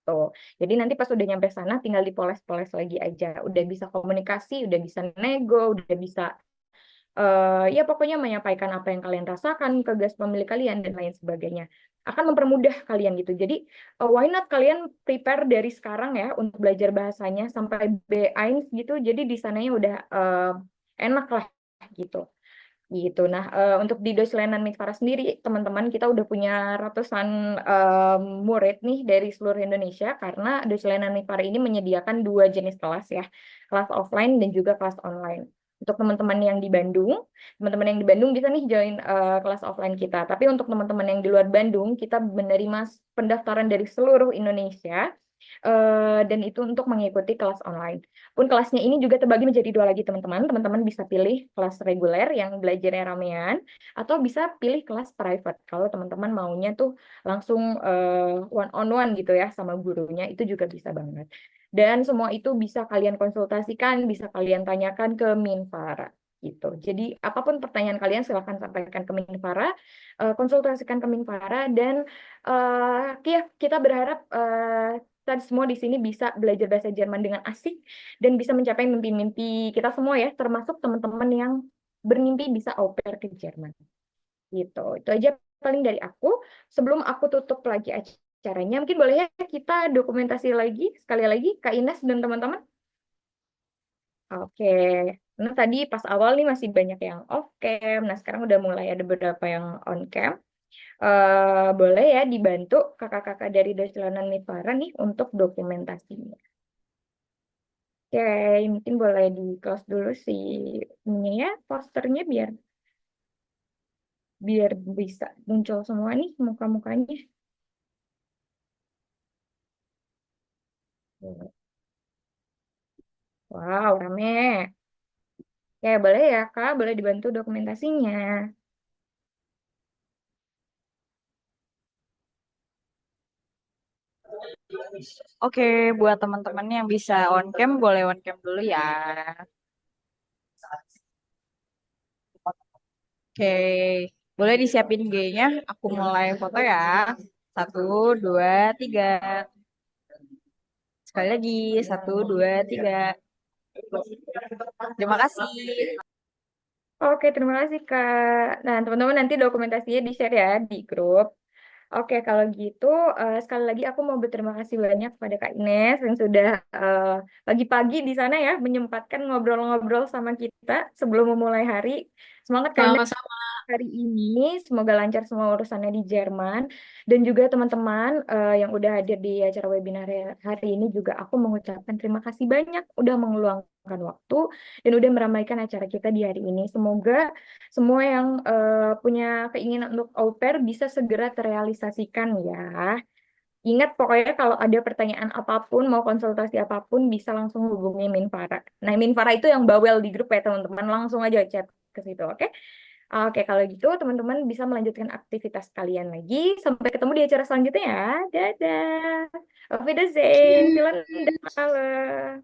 Tuh. Jadi nanti pas udah nyampe sana tinggal dipoles-poles lagi aja. Udah bisa komunikasi, udah bisa nego, udah bisa ya pokoknya menyampaikan apa yang kalian rasakan ke gas pemilik kalian dan lain sebagainya. Akan mempermudah kalian gitu. Jadi why not kalian prepare dari sekarang ya untuk belajar bahasanya sampai B1 gitu. Jadi di sananya udah enak lah gitu. Gitu. Nah, untuk di Deutschland Mitvara sendiri, teman-teman kita udah punya ratusan murid nih dari seluruh Indonesia karena Deutschland Mitvara ini menyediakan 2 jenis kelas ya, kelas offline dan juga kelas online. Untuk teman-teman yang di Bandung, teman-teman yang di Bandung bisa nih join kelas offline kita. Tapi untuk teman-teman yang di luar Bandung, kita menerima pendaftaran dari seluruh Indonesia. Dan itu untuk mengikuti kelas online. Pun kelasnya ini juga terbagi menjadi dua lagi teman-teman. Teman-teman bisa pilih kelas reguler yang belajarnya ramean, atau bisa pilih kelas private. Kalau teman-teman maunya tuh langsung one on one gitu ya sama gurunya, itu juga bisa banget. Dan semua itu bisa kalian konsultasikan, bisa kalian tanyakan ke Minvara gitu. Jadi apapun pertanyaan kalian silahkan sampaikan ke Minvara, konsultasikan ke Minvara, dan ya kita berharap kita semua di sini bisa belajar bahasa Jerman dengan asik dan bisa mencapai mimpi-mimpi kita semua ya, termasuk teman-teman yang bermimpi bisa au pair ke Jerman. Gitu. Itu aja paling dari aku. Sebelum aku tutup lagi acaranya, mungkin boleh ya kita dokumentasi lagi sekali lagi Kak Ines dan teman-teman. Oke. Nah, tadi pas awal nih masih banyak yang off cam. Nah, sekarang udah mulai ada beberapa yang on cam. Boleh ya dibantu kakak-kakak dari Daslanan Nipara nih untuk dokumentasinya. Oke, mungkin boleh di close dulu sih ininya ya, posternya biar biar bisa muncul semua nih muka-mukanya. Wow, rame. Ya, boleh ya, Kak. Boleh dibantu dokumentasinya. Oke, buat teman-teman yang bisa on cam, boleh on cam dulu ya. Oke, boleh disiapin G-nya. Aku mulai foto ya. Satu, dua, tiga. Sekali lagi, satu, dua, tiga. Terima kasih. Oke, terima kasih, Kak. Nah, teman-teman nanti dokumentasinya di-share ya di grup. Oke, kalau gitu sekali lagi aku mau berterima kasih banyak pada Kak Ines yang sudah pagi-pagi di sana ya menyempatkan ngobrol-ngobrol sama kita sebelum memulai hari. Semangat Kak Ines Sama-sama. hari ini. Semoga lancar semua urusannya di Jerman. Dan juga teman-teman yang udah hadir di acara webinar hari ini juga aku mengucapkan terima kasih banyak udah mengeluangkan waktu dan udah meramaikan acara kita di hari ini. Semoga semua yang punya keinginan untuk au pair bisa segera terrealisasikan ya. Ingat pokoknya kalau ada pertanyaan apapun, mau konsultasi apapun, bisa langsung hubungi Minvara. Nah, Minvara itu yang bawel di grup ya teman-teman. Langsung aja chat ke situ, oke? Oke, kalau gitu teman-teman bisa melanjutkan aktivitas kalian lagi. Sampai ketemu di acara selanjutnya ya. Dadah. Auf Wiedersehen. Vielen Dank alle.